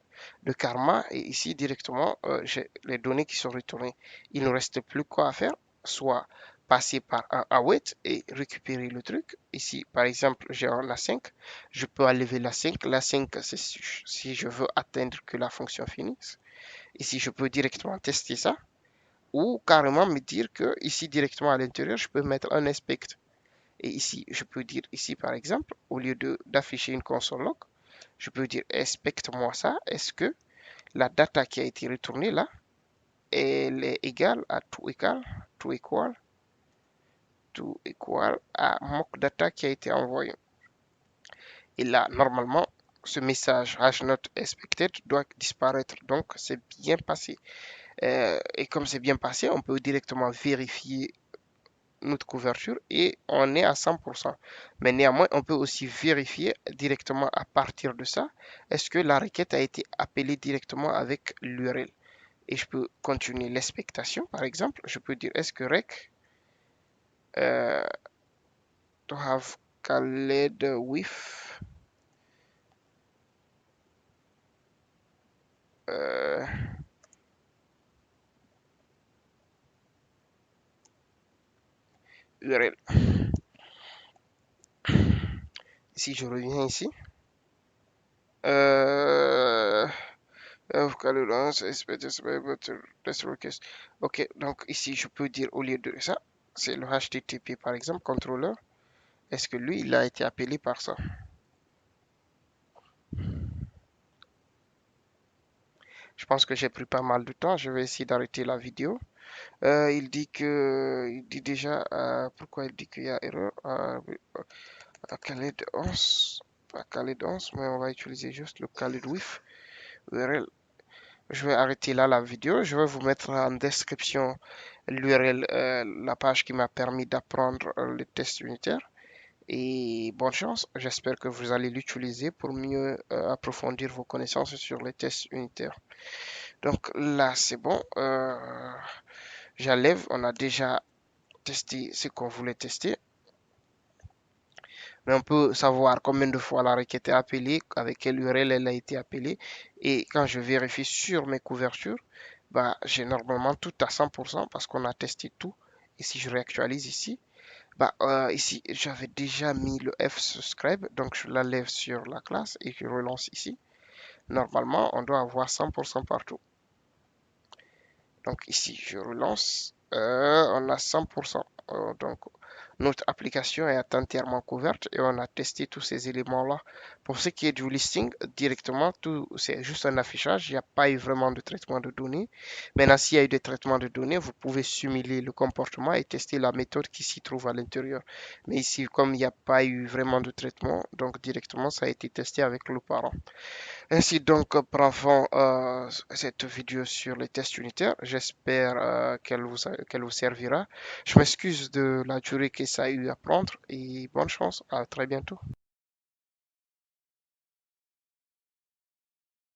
de Karma. Et ici, directement, j'ai les données qui sont retournées. Il ne reste plus quoi à faire. Soit passer par un await et récupérer le truc. Ici, par exemple, j'ai un A5. Je peux enlever l'A5. L'A5, c'est si je veux atteindre que la fonction finisse. Ici, je peux directement tester ça. Ou carrément me dire que ici, directement à l'intérieur, je peux mettre un inspect. Et ici, je peux dire ici, par exemple, au lieu d'afficher une console log, je peux dire inspecte-moi ça. Est-ce que la data qui a été retournée là, elle est égale à tout égal, tout égal à mock data qui a été envoyé. Et là, normalement, ce message hash not expected doit disparaître. Donc, c'est bien passé. Et comme c'est bien passé, on peut directement vérifier notre couverture et on est à 100%. Mais néanmoins, on peut aussi vérifier directement à partir de ça, est-ce que la requête a été appelée directement avec l'URL. Et je peux continuer l'expectation, par exemple. Je peux dire, est-ce que rec euh, to have called with euh, URL. Si je reviens ici, euh, ok, donc ici je peux dire au lieu de ça, c'est le HTTP par exemple, controller. Est-ce que lui, il a été appelé par ça? Je pense que j'ai pris pas mal de temps. Je vais essayer d'arrêter la vidéo. Il dit déjà, pourquoi il dit qu'il y a erreur? À Khaled 11, pas Khaled 11, mais on va utiliser juste le Khaled with URL. Je vais arrêter là la vidéo. Je vais vous mettre en description l'URL, la page qui m'a permis d'apprendre le test unitaire. Et bonne chance. J'espère que vous allez l'utiliser pour mieux approfondir vos connaissances sur les tests unitaires. Donc là, c'est bon. J'enlève. On a déjà testé ce qu'on voulait tester. Mais on peut savoir combien de fois la requête est appelée, avec quelle URL elle a été appelée. Et quand je vérifie sur mes couvertures, bah, j'ai normalement tout à 100% parce qu'on a testé tout. Et si je réactualise ici, bah, ici, j'avais déjà mis le F subscribe, donc je l'enlève sur la classe et je relance ici. Normalement, on doit avoir 100% partout. Donc ici, je relance, on a 100%. Donc notre application est entièrement couverte et on a testé tous ces éléments-là. Pour ce qui est du listing, directement, tout c'est juste un affichage. Il n'y a pas eu vraiment de traitement de données. Maintenant, s'il y a eu des traitements de données, vous pouvez simuler le comportement et tester la méthode qui s'y trouve à l'intérieur. Mais ici, comme il n'y a pas eu vraiment de traitement, donc directement, ça a été testé avec le parent. Ainsi donc prend fin cette vidéo sur les tests unitaires. J'espère qu'elle vous servira. Je m'excuse de la durée que ça a eu à prendre et bonne chance. À très bientôt.